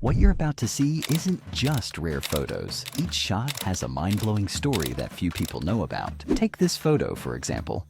What you're about to see isn't just rare photos. Each shot has a mind-blowing story that few people know about. Take this photo, for example.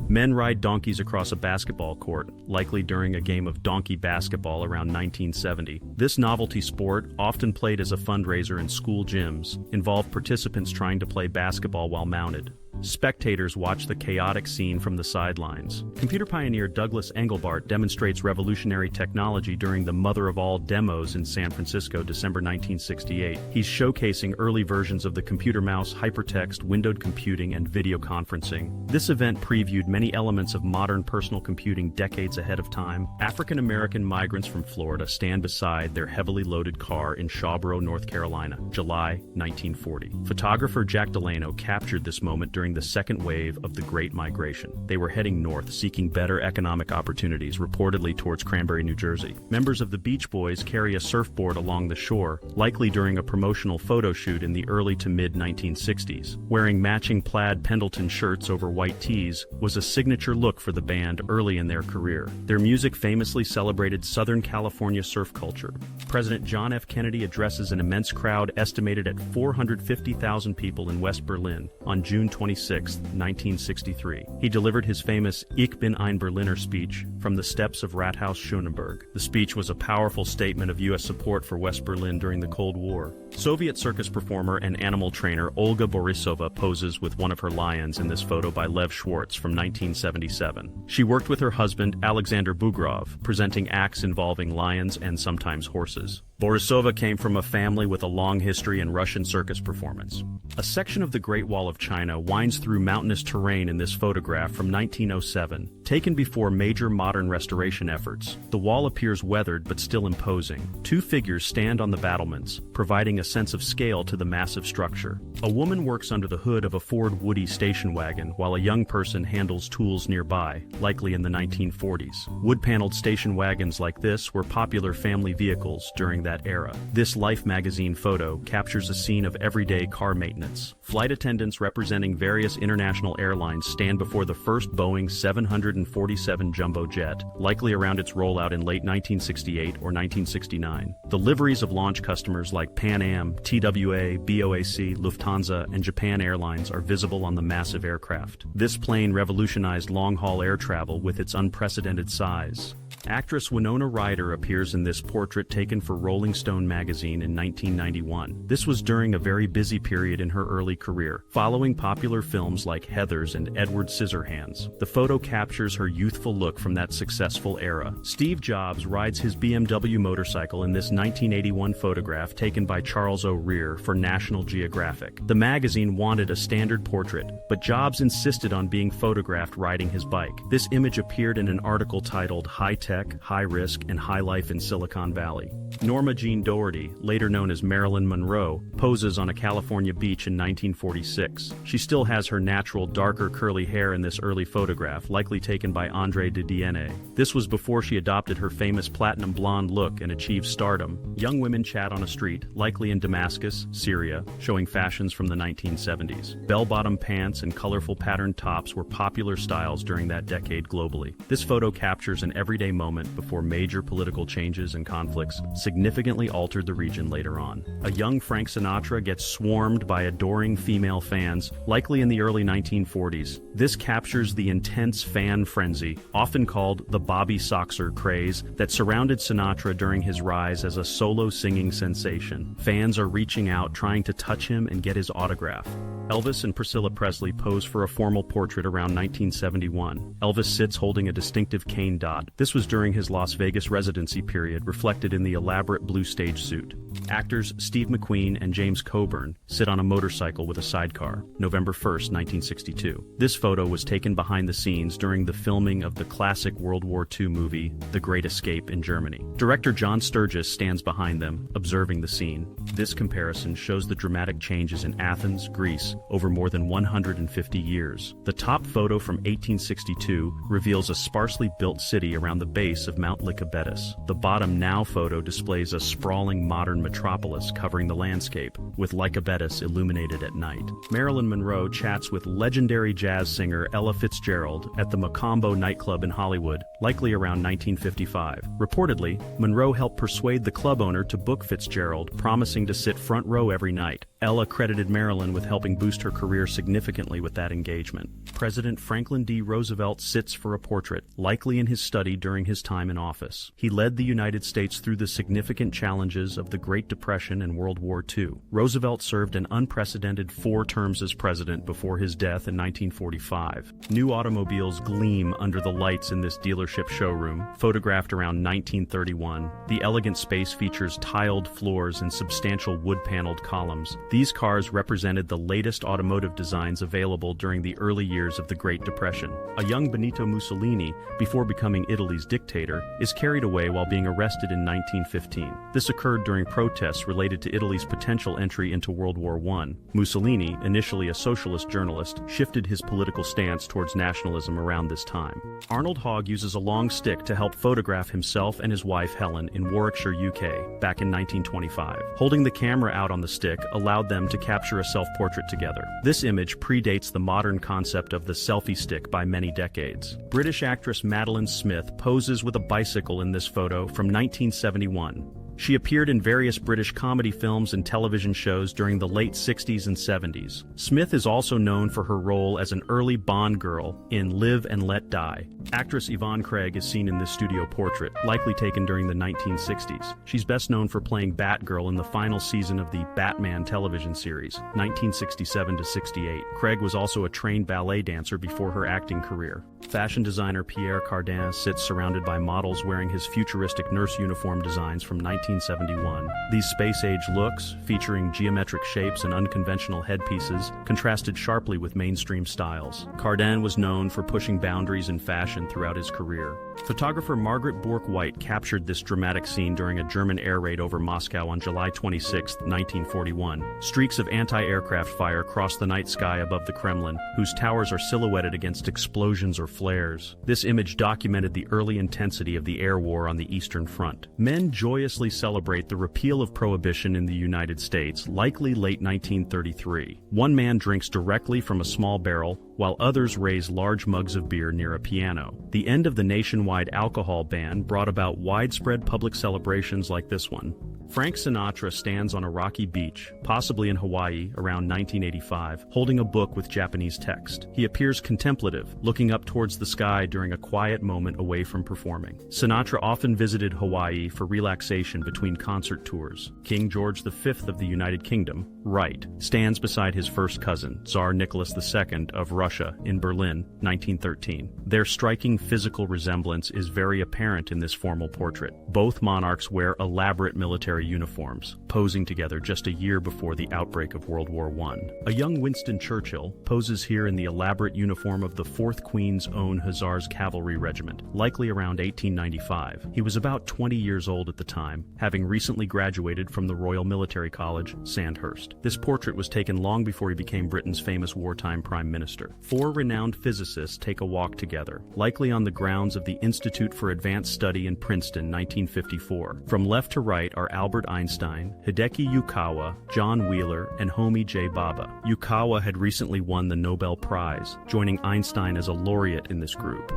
Men ride donkeys across a basketball court, likely during a game of donkey basketball around 1970. This novelty sport, often played as a fundraiser in school gyms, involved participants trying to play basketball while mounted. Spectators watch the chaotic scene from the sidelines. Computer pioneer Douglas Engelbart demonstrates revolutionary technology during the Mother of All demos in San Francisco, December 1968. He's showcasing early versions of the computer mouse, hypertext, windowed computing, and video conferencing. This event previewed many elements of modern personal computing decades ahead of time. African-American migrants from Florida stand beside their heavily loaded car in Shawboro, North Carolina, July 1940. Photographer Jack Delano captured this moment during the second wave of the Great Migration. They were heading north, seeking better economic opportunities, reportedly towards Cranberry, New Jersey. Members of the Beach Boys carry a surfboard along the shore, likely during a promotional photo shoot in the early to mid-1960s. Wearing matching plaid Pendleton shirts over white tees was a signature look for the band early in their career. Their music famously celebrated Southern California surf culture. President John F. Kennedy addresses an immense crowd estimated at 450,000 people in West Berlin on June 26, 1963. He delivered his famous Ich bin ein Berliner speech from the steps of Rathaus Schöneberg. The speech was a powerful statement of U.S. support for West Berlin during the Cold War. Soviet circus performer and animal trainer Olga Borisova poses with one of her lions in this photo by Lev Schwartz from 1977. She worked with her husband Alexander Bugrov, presenting acts involving lions and sometimes horses. Borisova came from a family with a long history in Russian circus performance. A section of the Great Wall of China winds through mountainous terrain in this photograph from 1907, taken before major modern restoration efforts. The wall appears weathered but still imposing. Two figures stand on the battlements, providing a sense of scale to the massive structure. A woman works under the hood of a Ford Woody station wagon while a young person handles tools nearby, likely in the 1940s. Wood-paneled station wagons like this were popular family vehicles during that era. This Life magazine photo captures a scene of everyday car maintenance. Flight attendants representing various international airlines stand before the first Boeing 747 jumbo jet, likely around its rollout in late 1968 or 1969. The liveries of launch customers like Pan Am, TWA, BOAC, Lufthansa, and Japan Airlines are visible on the massive aircraft. This plane revolutionized long-haul air travel with its unprecedented size. Actress Winona Ryder appears in this portrait taken for Rolling Stone magazine in 1991. This was during a very busy period in her early career, following popular films like Heathers and Edward Scissorhands. The photo captures her youthful look from that successful era. Steve Jobs rides his BMW motorcycle in this 1981 photograph taken by Charles O'Rear for National Geographic. The magazine wanted a standard portrait, but Jobs insisted on being photographed riding his bike. This image appeared in an article titled High Tech, High Risk, and High Life in Silicon Valley. Norma Jean Doherty, later known as Marilyn Monroe, poses on a California beach in 1946. She still has her natural darker curly hair in this early photograph, likely taken by Andre de Dienne. This was before she adopted her famous platinum blonde look and achieved stardom. Young women chat on a street, likely in Damascus, Syria, showing fashions from the 1970s. Bell-bottom pants and colorful patterned tops were popular styles during that decade globally. This photo captures an everyday moment before major political changes and conflicts significantly altered the region later on. A young Frank Sinatra gets swarmed by adoring female fans, likely in the early 1940s. This captures the intense fan frenzy, often called the Bobby Soxer craze, that surrounded Sinatra during his rise as a solo singing sensation. Fans are reaching out, trying to touch him and get his autograph. Elvis and Priscilla Presley pose for a formal portrait around 1971. Elvis sits holding a distinctive cane dot. This was during his Las Vegas residency period, reflected in the elaborate blue stage suit. Actors Steve McQueen and James Coburn sit on a motorcycle with a sidecar, November 1st, 1962. This photo was taken behind the scenes during the filming of the classic World War II movie, The Great Escape, in Germany. Director John Sturges stands behind them, observing the scene. This comparison shows the dramatic changes in Athens, Greece, over more than 150 years. The top photo from 1862 reveals a sparsely built city around the base of Mount Lycabettus. The bottom now photo displays a sprawling modern modern metropolis covering the landscape, with Lycabettus illuminated at night. Marilyn Monroe chats with legendary jazz singer Ella Fitzgerald at the Macombo nightclub in Hollywood, likely around 1955. Reportedly, Monroe helped persuade the club owner to book Fitzgerald, promising to sit front row every night. Ella credited Marilyn with helping boost her career significantly with that engagement. President Franklin D. Roosevelt sits for a portrait, likely in his study during his time in office. He led the United States through the significant challenges of the Great Depression and World War II. Roosevelt served an unprecedented 4 terms as president before his death in 1945. New automobiles gleam under the lights in this dealership showroom, photographed around 1931. The elegant space features tiled floors and substantial wood-paneled columns. These cars represented the latest automotive designs available during the early years of the Great Depression. A young Benito Mussolini, before becoming Italy's dictator, is carried away while being arrested in 1915. This occurred during protests related to Italy's potential entry into World War I. Mussolini, initially a socialist journalist, shifted his political stance towards nationalism around this time. Arnold Hogg uses a long stick to help photograph himself and his wife Helen in Warwickshire, UK, back in 1925. Holding the camera out on the stick allowed them to capture a self-portrait together. This image predates the modern concept of the selfie stick by many decades. British actress Madeline Smith poses with a bicycle in this photo from 1971. She appeared in various British comedy films and television shows during the late 60s and 70s. Smith is also known for her role as an early Bond girl in Live and Let Die. Actress Yvonne Craig is seen in this studio portrait, likely taken during the 1960s. She's best known for playing Batgirl in the final season of the Batman television series, 1967-68. Craig was also a trained ballet dancer before her acting career. Fashion designer Pierre Cardin sits surrounded by models wearing his futuristic nurse uniform designs from 1971. These space-age looks, featuring geometric shapes and unconventional headpieces, contrasted sharply with mainstream styles. Cardin was known for pushing boundaries in fashion throughout his career. Photographer Margaret Bourke-White captured this dramatic scene during a German air raid over Moscow on July 26, 1941. Streaks of anti-aircraft fire cross the night sky above the Kremlin, whose towers are silhouetted against explosions or flares. This image documented the early intensity of the air war on the Eastern Front. Men joyously celebrate the repeal of prohibition in the United States, likely late 1933. One man drinks directly from a small barrel, while others raise large mugs of beer near a piano. The end of the nationwide alcohol ban brought about widespread public celebrations like this one. Frank Sinatra stands on a rocky beach, possibly in Hawaii, around 1985, holding a book with Japanese text. He appears contemplative, looking up towards the sky during a quiet moment away from performing. Sinatra often visited Hawaii for relaxation between concert tours. King George V of the United Kingdom, Wright, stands beside his first cousin, Tsar Nicholas II of Russia, in Berlin, 1913. Their striking physical resemblance is very apparent in this formal portrait. Both monarchs wear elaborate military uniforms, posing together just a year before the outbreak of World War I. A young Winston Churchill poses here in the elaborate uniform of the 4th Queen's Own Hussars Cavalry Regiment, likely around 1895. He was about 20 years old at the time, having recently graduated from the Royal Military College, Sandhurst. This portrait was taken long before he became Britain's famous wartime prime minister. 4 renowned physicists take a walk together, likely on the grounds of the Institute for Advanced Study in Princeton, 1954. From left to right are Albert Einstein, Hideki Yukawa, John Wheeler, and Homi J. Bhabha. Yukawa had recently won the Nobel Prize, joining Einstein as a laureate in this group.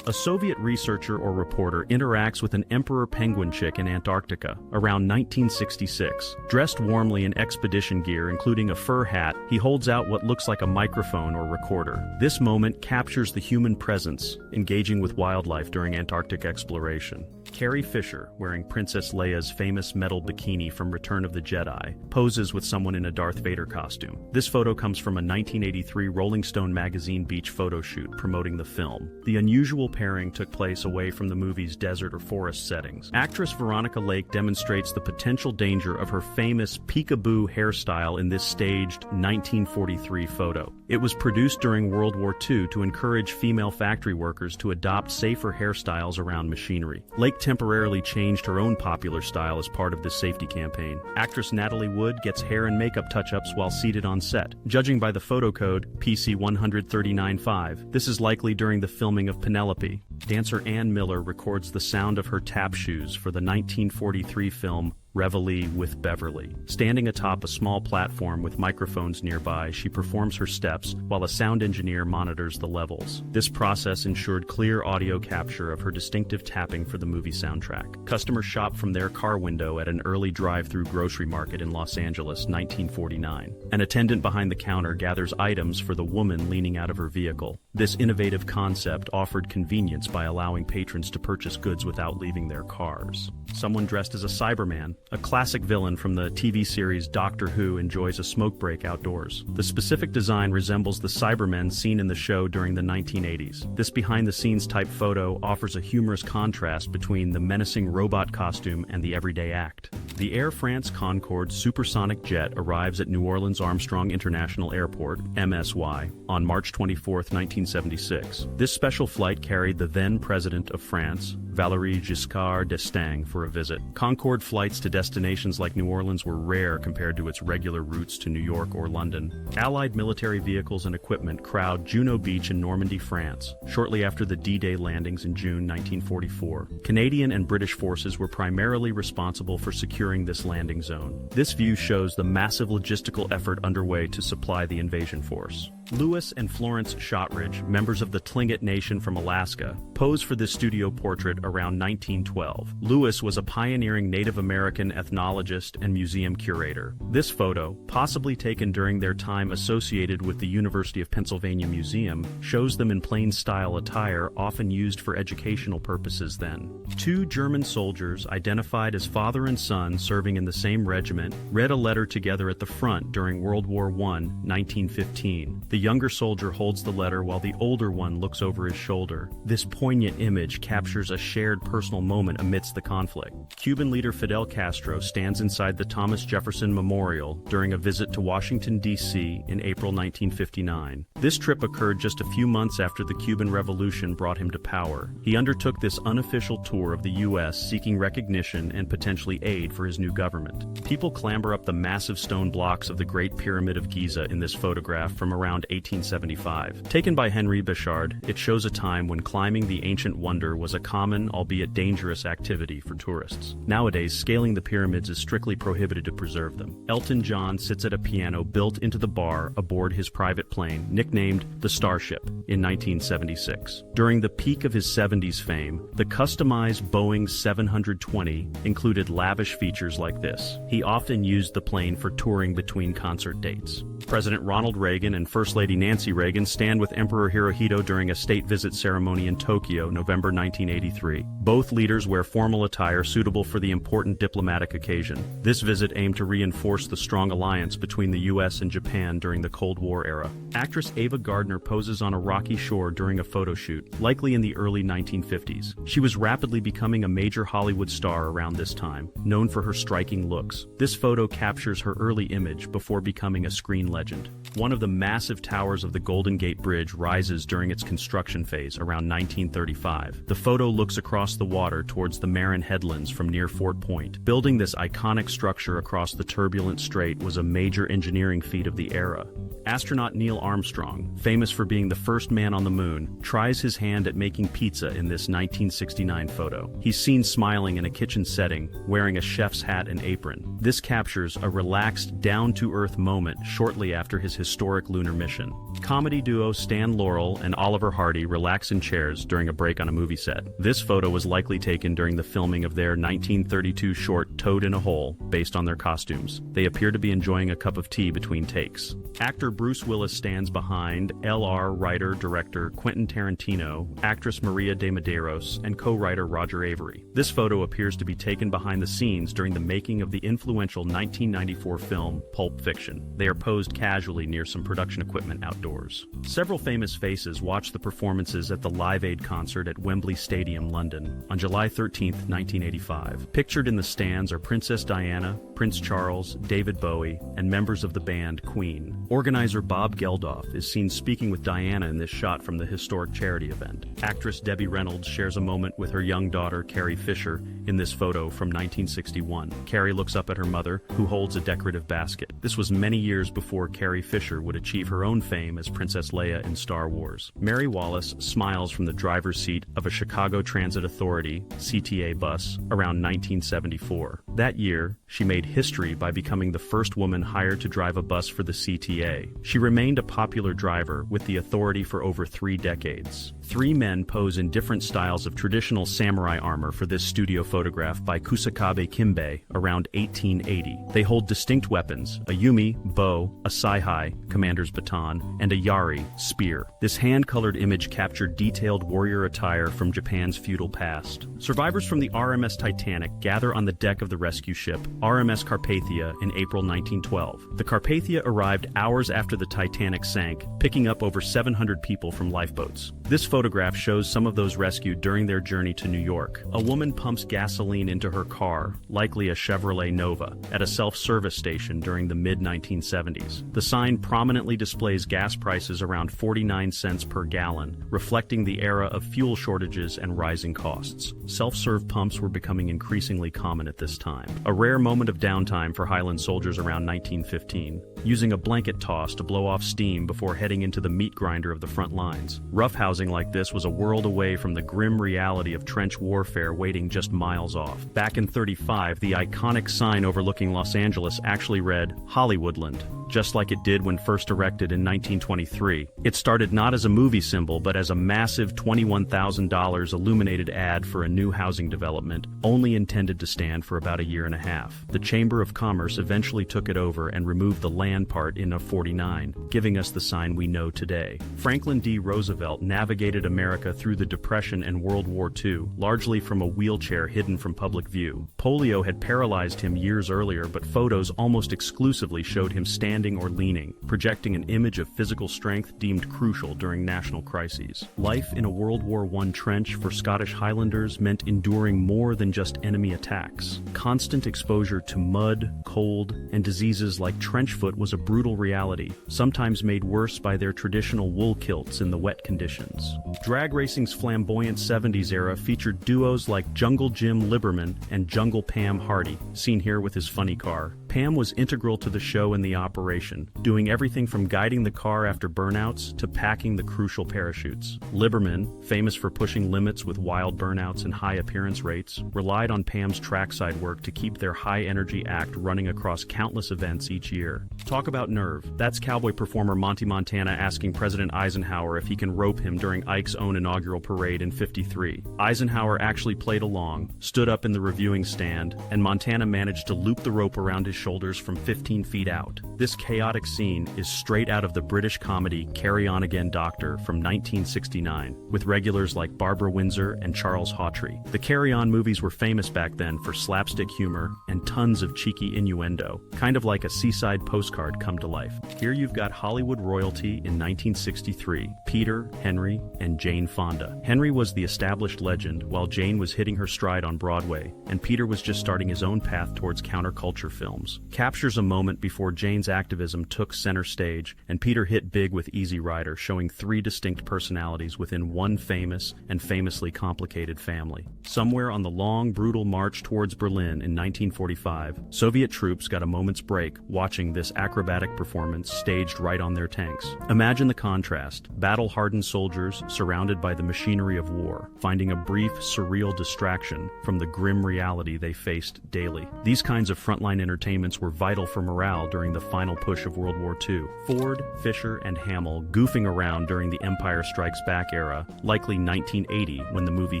A Soviet researcher or reporter interacts with an emperor penguin chick in Antarctica around 1966. Dressed warmly in expedition gear, including a fur hat, he holds out what looks like a microphone or recorder. This moment captures the human presence, engaging with wildlife during Antarctic exploration. Carrie Fisher, wearing Princess Leia's famous metal bikini from Return of the Jedi, poses with someone in a Darth Vader costume. This photo comes from a 1983 Rolling Stone magazine beach photo shoot promoting the film. The unusual pairing took place away from the movie's desert or forest settings. Actress Veronica Lake demonstrates the potential danger of her famous peekaboo hairstyle in this staged 1943 photo. It was produced during World War II to encourage female factory workers to adopt safer hairstyles around machinery. Lake temporarily changed her own popular style as part of this safety campaign. Actress Natalie Wood gets hair and makeup touch-ups while seated on set. Judging by the photo code PC 139.5, this is likely during the filming of Penelope. dancer Ann Miller records the sound of her tap shoes for the 1943 film Reveille with Beverly. Standing atop a small platform with microphones nearby, she performs her steps while a sound engineer monitors the levels. This process ensured clear audio capture of her distinctive tapping for the movie soundtrack. Customers shop from their car window at an early drive-through grocery market in Los Angeles, 1949. An attendant behind the counter gathers items for the woman leaning out of her vehicle. This innovative concept offered convenience by allowing patrons to purchase goods without leaving their cars. Someone dressed as a Cyberman, a classic villain from the TV series Doctor Who, enjoys a smoke break outdoors. The specific design resembles the Cybermen seen in the show during the 1980s. This behind-the-scenes type photo offers a humorous contrast between the menacing robot costume and the everyday act. The Air France Concorde supersonic jet arrives at New Orleans Armstrong International Airport, MSY, on March 24, 1976. This special flight carried the then President of France, Valéry Giscard d'Estaing, for a visit. Concorde flights to destinations like New Orleans were rare compared to its regular routes to New York or London. Allied military vehicles and equipment crowd Juno Beach in Normandy, France, shortly after the D-Day landings in June 1944. Canadian and British forces were primarily responsible for securing this landing zone. This view shows the massive logistical effort underway to supply the invasion force. Lewis and Florence Shotridge, members of the Tlingit Nation from Alaska, posed for this studio portrait around 1912. Lewis was a pioneering Native American ethnologist and museum curator. This photo, possibly taken during their time associated with the University of Pennsylvania Museum, shows them in plain-style attire often used for educational purposes then. Two German soldiers, identified as father and son serving in the same regiment, read a letter together at the front during World War I, 1915. The younger soldier holds the letter while the older one looks over his shoulder. This poignant image captures a shared personal moment amidst the conflict. Cuban leader Fidel Castro stands inside the Thomas Jefferson Memorial during a visit to Washington, D.C. in April 1959. This trip occurred just a few months after the Cuban Revolution brought him to power. He undertook this unofficial tour of the U.S. seeking recognition and potentially aid for his new government. People clamber up the massive stone blocks of the Great Pyramid of Giza in this photograph from around 1875. Taken by Henri Bichard, it shows a time when climbing the ancient wonder was a common, albeit dangerous, activity for tourists. Nowadays, scaling the pyramids is strictly prohibited to preserve them. Elton John sits at a piano built into the bar aboard his private plane, nicknamed the Starship, in 1976. During the peak of his 70s fame, the customized Boeing 720 included lavish features like this. He often used the plane for touring between concert dates. President Ronald Reagan and First Lady Nancy Reagan stand with Emperor Hirohito during a state visit ceremony in Tokyo, November 1983. Both leaders wear formal attire suitable for the important diplomatic occasion. This visit aimed to reinforce the strong alliance between the U.S. and Japan during the Cold War era. Actress Ava Gardner poses on a rocky shore during a photo shoot, likely in the early 1950s. She was rapidly becoming a major Hollywood star around this time, known for her striking looks. This photo captures her early image before becoming a screen legend. One of the massive towers of the Golden Gate Bridge rises during its construction phase around 1935. The photo looks across the water towards the Marin Headlands from near Fort Point. Building this iconic structure across the turbulent strait was a major engineering feat of the era. Astronaut Neil Armstrong, famous for being the first man on the moon, tries his hand at making pizza in this 1969 photo. He's seen smiling in a kitchen setting, wearing a chef's hat and apron. This captures a relaxed, down-to-earth moment shortly after his historic lunar mission. Comedy duo Stan Laurel and Oliver Hardy relax in chairs during a break on a movie set. This photo was likely taken during the filming of their 1932 short Toad in a Hole, based on their costumes. They appear to be enjoying a cup of tea between takes. Actor Bruce Willis stands behind L.R. writer-director Quentin Tarantino, actress Maria de Medeiros, and co-writer Roger Avery. This photo appears to be taken behind the scenes during the making of the influential 1994 film Pulp Fiction. They are posed casually near some production equipment outdoors. Several famous faces watched the performances at the Live Aid concert at Wembley Stadium, London, on July 13, 1985. Pictured in the stands are Princess Diana, Prince Charles, David Bowie, and members of the band Queen. Organized organizer Bob Geldof is seen speaking with Diana in this shot from the historic charity event. Actress Debbie Reynolds shares a moment with her young daughter, Carrie Fisher, in this photo from 1961. Carrie looks up at her mother, who holds a decorative basket. This was many years before Carrie Fisher would achieve her own fame as Princess Leia in Star Wars. Mary Wallace smiles from the driver's seat of a Chicago Transit Authority (CTA) bus around 1974. That year, she made history by becoming the first woman hired to drive a bus for the CTA. She remained a popular driver with the authority for over 3 decades. 3 men pose in different styles of traditional samurai armor for this studio photograph by Kusakabe Kimbei around 1880. They hold distinct weapons: a yumi, bow, a sai-hai, commander's baton, and a yari, spear. This hand-colored image captured detailed warrior attire from Japan's feudal past. Survivors from the RMS Titanic gather on the deck of the rescue ship, RMS Carpathia, in April 1912. The Carpathia arrived hours after the Titanic sank, picking up over 700 people from lifeboats. This photograph shows some of those rescued during their journey to New York. A woman pumps gasoline into her car, likely a Chevrolet Nova, at a self-service station during the mid-1970s. The sign prominently displays gas prices around 49 cents per gallon, reflecting the era of fuel shortages and rising costs. Self-serve pumps were becoming increasingly common at this time. A rare moment of downtime for Highland soldiers around 1915, using a blanket toss to blow off steam before heading into the meat grinder of the front lines. Roughhousing like this was a world away from the grim reality of trench warfare waiting just miles off. Back in '35, the iconic sign overlooking Los Angeles actually read Hollywoodland, just like it did when first erected in 1923. It started not as a movie symbol, but as a massive $21,000 illuminated ad for a new housing development, only intended to stand for about a year and a half. The Chamber of Commerce eventually took it over and removed the land part in '49, giving us the sign we know today. Franklin D. Roosevelt navigated America through the Depression and World War II, largely from a wheelchair hidden from public view. Polio had paralyzed him years earlier, but photos almost exclusively showed him standing or leaning, projecting an image of physical strength deemed crucial during national crises. Life in a World War I trench for Scottish Highlanders meant enduring more than just enemy attacks. Constant exposure to mud, cold, and diseases like trench foot was a brutal reality, sometimes made worse by their traditional wool kilts in the wet conditions. Drag racing's flamboyant 70s era featured duos like Jungle Jim Liberman and Jungle Pam Hardy, seen here with his funny car. Pam was integral to the show and the operation, doing everything from guiding the car after burnouts to packing the crucial parachutes. Liberman, famous for pushing limits with wild burnouts and high appearance rates, relied on Pam's trackside work to keep their high-energy act running across countless events each year. Talk about nerve. That's cowboy performer Monty Montana asking President Eisenhower if he can rope him during Ike's own inaugural parade in '53. Eisenhower actually played along, stood up in the reviewing stand, and Montana managed to loop the rope around his shoulders from 15 feet out. This chaotic scene is straight out of the British comedy Carry On Again, Doctor from 1969, with regulars like Barbara Windsor and Charles Hawtrey. The Carry On movies were famous back then for slapstick humor and tons of cheeky innuendo, kind of like a seaside postcard come to life. Here you've got Hollywood royalty in 1963, Peter, Henry, and Jane Fonda. Henry was the established legend, while Jane was hitting her stride on Broadway, and Peter was just starting his own path towards counterculture films. Captures a moment before Jane's activism took center stage, and Peter hit big with Easy Rider, showing 3 distinct personalities within one famous and famously complicated family. Somewhere on the long, brutal march towards Berlin in 1945, Soviet troops got a moment's break watching this acrobatic performance staged right on their tanks. Imagine the contrast: battle-hardened soldiers surrounded by the machinery of war, finding a brief, surreal distraction from the grim reality they faced daily. These kinds of frontline entertainments were vital for morale during the final push of World War II. Ford, Fisher, and Hamill goofing around during the Empire Strikes Back era, likely 1980 when the movie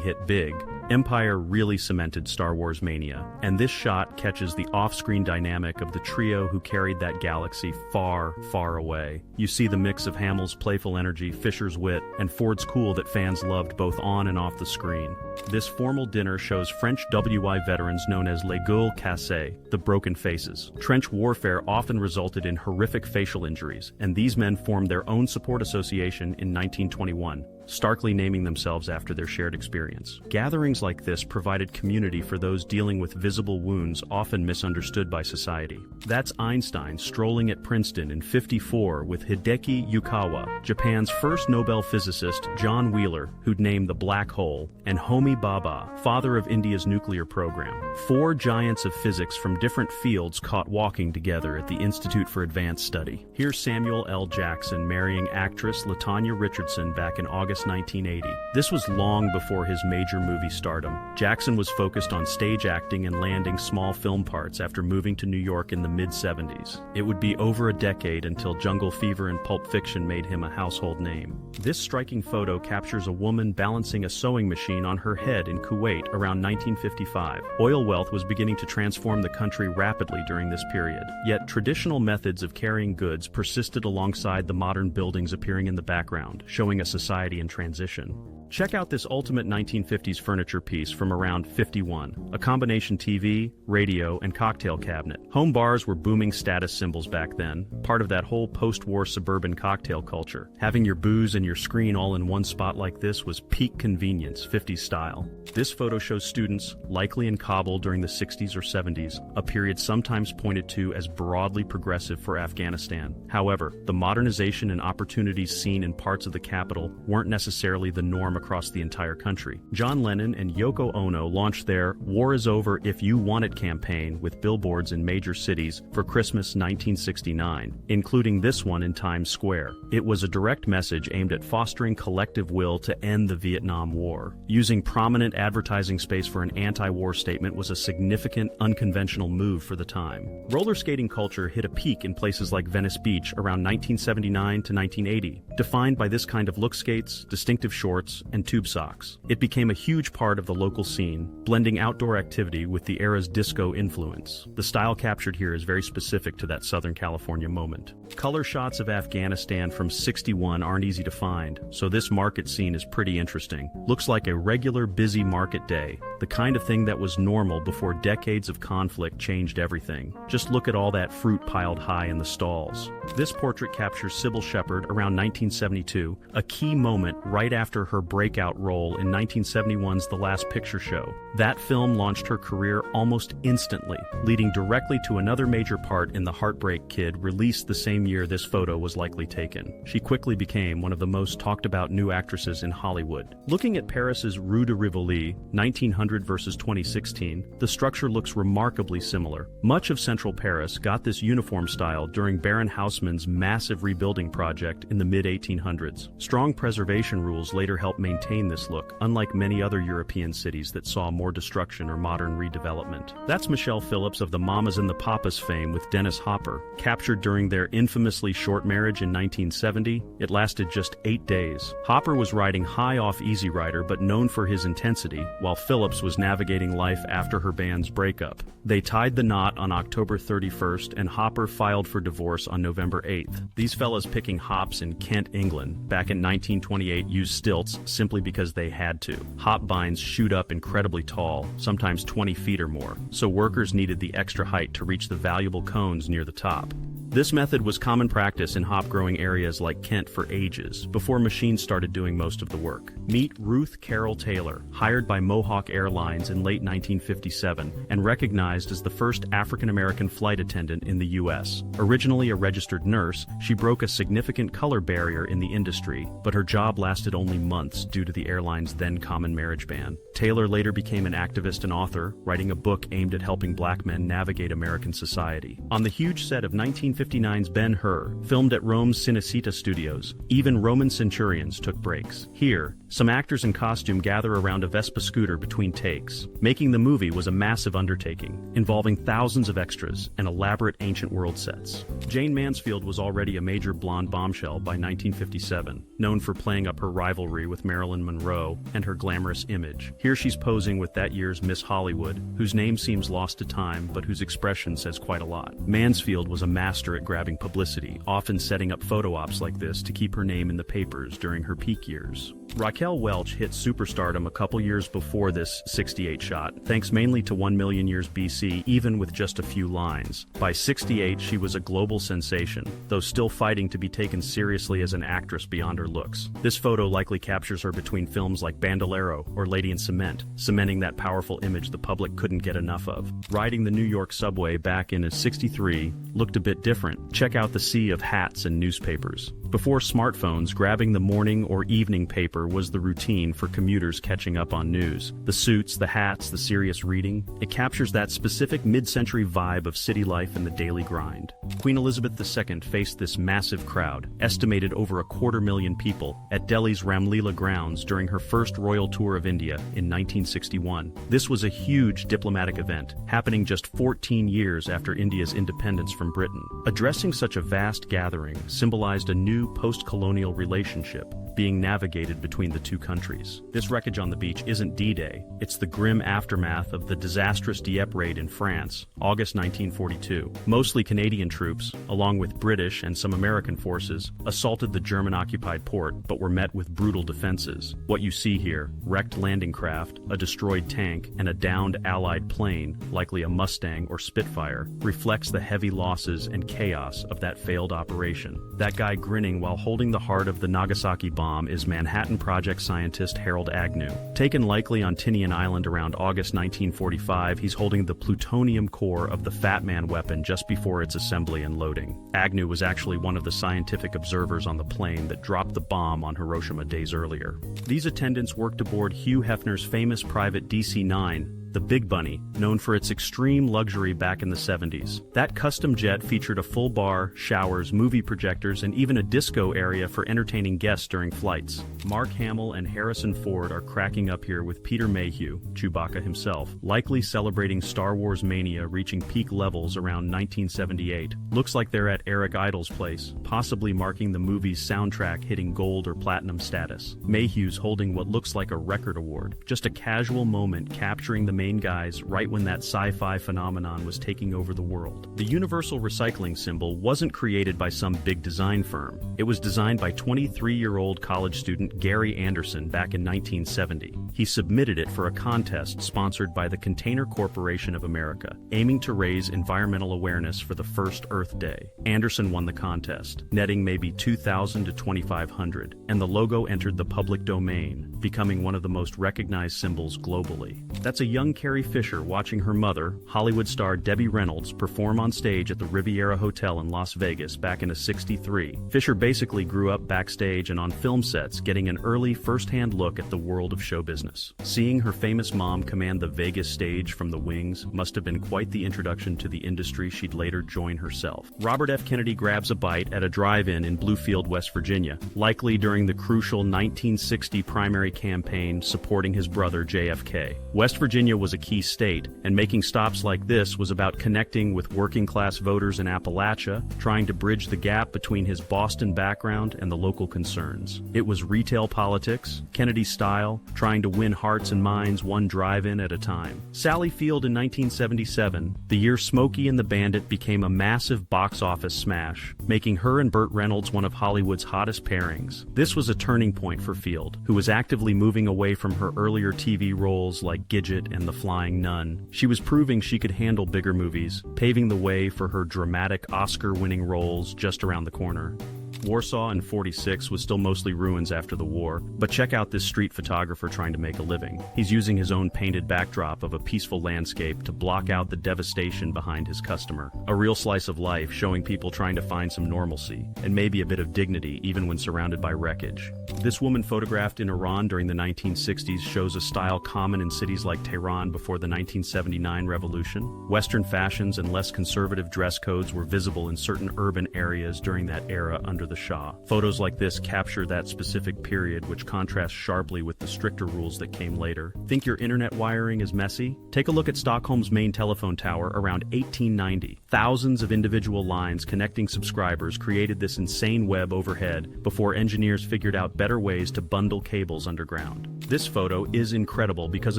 hit big. Empire really cemented Star Wars mania, and this shot catches the off-screen dynamic of the trio who carried that galaxy far, far away. You see the mix of Hamill's playful energy, Fisher's wit, and Ford's cool that fans loved both on and off the screen. This formal dinner shows French WI veterans known as les gueules cassées, the broken faces. Trench warfare often resulted in horrific facial injuries, and these men formed their own support association in 1921. starkly naming themselves after their shared experience. Gatherings like this provided community for those dealing with visible wounds often misunderstood by society. That's Einstein strolling at Princeton in '54 with Hideki Yukawa, Japan's first Nobel physicist John Wheeler, who'd named the black hole, and Homi Bhabha, father of India's nuclear program. Four giants of physics from different fields caught walking together at the Institute for Advanced Study. Here's Samuel L. Jackson marrying actress LaTanya Richardson back in August 1980. This was long before his major movie stardom. Jackson was focused on stage acting and landing small film parts after moving to New York in the mid-70s. It would be over a decade until Jungle Fever and Pulp Fiction made him a household name. This striking photo captures a woman balancing a sewing machine on her head in Kuwait around 1955. Oil wealth was beginning to transform the country rapidly during this period. Yet traditional methods of carrying goods persisted alongside the modern buildings appearing in the background, showing a society in transition. Check out this ultimate 1950s furniture piece from around '51, a combination TV, radio, and cocktail cabinet. Home bars were booming status symbols back then, part of that whole post-war suburban cocktail culture. Having your booze and your screen all in one spot like this was peak convenience, 50s style. This photo shows students, likely in Kabul during the 60s or 70s, a period sometimes pointed to as broadly progressive for Afghanistan. However, the modernization and opportunities seen in parts of the capital weren't necessarily the norm across the entire country. John Lennon and Yoko Ono launched their "War is Over If You Want It" campaign with billboards in major cities for Christmas 1969, including this one in Times Square. It was a direct message aimed at fostering collective will to end the Vietnam War. Using prominent advertising space for an anti-war statement was a significant, unconventional move for the time. Roller skating culture hit a peak in places like Venice Beach around 1979 to 1980, defined by this kind of look skates, distinctive shorts, and tube socks. It became a huge part of the local scene, blending outdoor activity with the era's disco influence. The style captured here is very specific to that Southern California moment. Color shots of Afghanistan from '61 aren't easy to find, so this market scene is pretty interesting. Looks like a regular busy market day, the kind of thing that was normal before decades of conflict changed everything. Just look at all that fruit piled high in the stalls. This portrait captures Sybil Shepherd around 1972, a key moment right after her breakout role in 1971's The Last Picture Show. That film launched her career almost instantly, leading directly to another major part in The Heartbreak Kid, released the same year this photo was likely taken. She quickly became one of the most talked about new actresses in Hollywood. Looking at Paris's Rue de Rivoli, 1900 versus 2016, the structure looks remarkably similar. Much of central Paris got this uniform style during Baron Haussmann's massive rebuilding project in the mid-1800s. Strong preservation rules later helped maintain this look, unlike many other European cities that saw more destruction or modern redevelopment. That's Michelle Phillips of the Mamas and the Papas fame with Dennis Hopper. Captured during their infamously short marriage in 1970, it lasted just 8 days. Hopper was riding high off Easy Rider but known for his intensity, while Phillips was navigating life after her band's breakup. They tied the knot on October 31st and Hopper filed for divorce on November 8th. These fellas picking hops in Kent, England, back in 1928 used stilts simply because they had to. Hop vines shoot up incredibly tall, sometimes 20 feet or more, so workers needed the extra height to reach the valuable cones near the top. This method was common practice in hop-growing areas like Kent for ages, before machines started doing most of the work. Meet Ruth Carroll Taylor, hired by Mohawk Airlines in late 1957 and recognized as the first African-American flight attendant in the U.S. Originally a registered nurse, she broke a significant color barrier in the industry, but her job lasted only months due to the airline's then-common marriage ban. Taylor later became an activist and author, writing a book aimed at helping black men navigate American society. On the huge set of 1959's Ben-Hur, filmed at Rome's Cinecittà Studios, even Roman centurions took breaks. Here, some actors in costume gather around a Vespa scooter between takes. Making the movie was a massive undertaking, involving thousands of extras and elaborate ancient world sets. Jane Mansfield was already a major blonde bombshell by 1957, known for playing up her rivalry with Marilyn Monroe and her glamorous image. Here she's posing with that year's Miss Hollywood, whose name seems lost to time but whose expression says quite a lot. Mansfield was a master at grabbing publicity, often setting up photo ops like this to keep her name in the papers during her peak years. Raquel Welch hit superstardom a couple years before this 68 shot, thanks mainly to 1 million years BC, even with just a few lines. By 68, she was a global sensation, though still fighting to be taken seriously as an actress beyond her looks. This photo likely captures her between films like Bandolero or Lady in Cement, cementing that powerful image the public couldn't get enough of. Riding the New York subway back in '63 looked a bit different. Check out the sea of hats and newspapers. Before smartphones, grabbing the morning or evening paper was the routine for commuters catching up on news. The suits, the hats, the serious reading, it captures that specific mid-century vibe of city life and the daily grind. Queen Elizabeth II faced this massive crowd, estimated over 250,000 people, at Delhi's Ramlila grounds during her first royal tour of India in 1961. This was a huge diplomatic event, happening just 14 years after India's independence from Britain. Addressing such a vast gathering symbolized a new post-colonial relationship being navigated between the two countries. This wreckage on the beach isn't D-Day, it's the grim aftermath of the disastrous Dieppe raid in France, August 1942. Mostly Canadian troops, along with British and some American forces, assaulted the German-occupied port but were met with brutal defenses. What you see here, wrecked landing craft, a destroyed tank, and a downed Allied plane, likely a Mustang or Spitfire, reflects the heavy losses and chaos of that failed operation. That guy grinning while holding the heart of the Nagasaki bomb is Manhattan Project scientist Harold Agnew. Taken likely on Tinian Island around August 1945, he's holding the plutonium core of the Fat Man weapon just before its assembly and loading. Agnew was actually one of the scientific observers on the plane that dropped the bomb on Hiroshima days earlier. These attendants worked aboard Hugh Hefner's famous private DC-9, the Big Bunny, known for its extreme luxury back in the 70s. That custom jet featured a full bar, showers, movie projectors, and even a disco area for entertaining guests during flights. Mark Hamill and Harrison Ford are cracking up here with Peter Mayhew, Chewbacca himself, likely celebrating Star Wars mania reaching peak levels around 1978. Looks like they're at Eric Idle's place, possibly marking the movie's soundtrack hitting gold or platinum status. Mayhew's holding what looks like a record award, just a casual moment capturing the main guys right when that sci-fi phenomenon was taking over the world. The universal recycling symbol wasn't created by some big design firm. It was designed by 23-year-old college student Gary Anderson back in 1970. He submitted it for a contest sponsored by the Container Corporation of America, aiming to raise environmental awareness for the first Earth Day. Anderson won the contest, netting maybe $2,000 to $2,500, and the logo entered the public domain, becoming one of the most recognized symbols globally. That's a young Carrie Fisher watching her mother, Hollywood star Debbie Reynolds, perform on stage at the Riviera Hotel in Las Vegas back in '63. Fisher basically grew up backstage and on film sets, getting an early first-hand look at the world of show business. Seeing her famous mom command the Vegas stage from the wings must have been quite the introduction to the industry she'd later join herself. Robert F. Kennedy grabs a bite at a drive-in in Bluefield, West Virginia, likely during the crucial 1960 primary campaign supporting his brother JFK. West Virginia was a key state, and making stops like this was about connecting with working-class voters in Appalachia, trying to bridge the gap between his Boston background and the local concerns. It was retail politics, Kennedy style, trying to win hearts and minds one drive-in at a time. Sally Field in 1977, the year Smokey and the Bandit became a massive box office smash, making her and Burt Reynolds one of Hollywood's hottest pairings. This was a turning point for Field, who was actively moving away from her earlier TV roles like Gidget and The Flying Nun. She was proving she could handle bigger movies, paving the way for her dramatic Oscar-winning roles just around the corner. Warsaw in '46 was still mostly ruins after the war, but check out this street photographer trying to make a living. He's using his own painted backdrop of a peaceful landscape to block out the devastation behind his customer. A real slice of life showing people trying to find some normalcy, and maybe a bit of dignity even when surrounded by wreckage. This woman photographed in Iran during the 1960s shows a style common in cities like Tehran before the 1979 revolution. Western fashions and less conservative dress codes were visible in certain urban areas during that era under the Shah. Photos like this capture that specific period, which contrasts sharply with the stricter rules that came later. Think your internet wiring is messy? Take a look at Stockholm's main telephone tower around 1890. Thousands of individual lines connecting subscribers created this insane web overhead before engineers figured out better ways to bundle cables underground. This photo is incredible because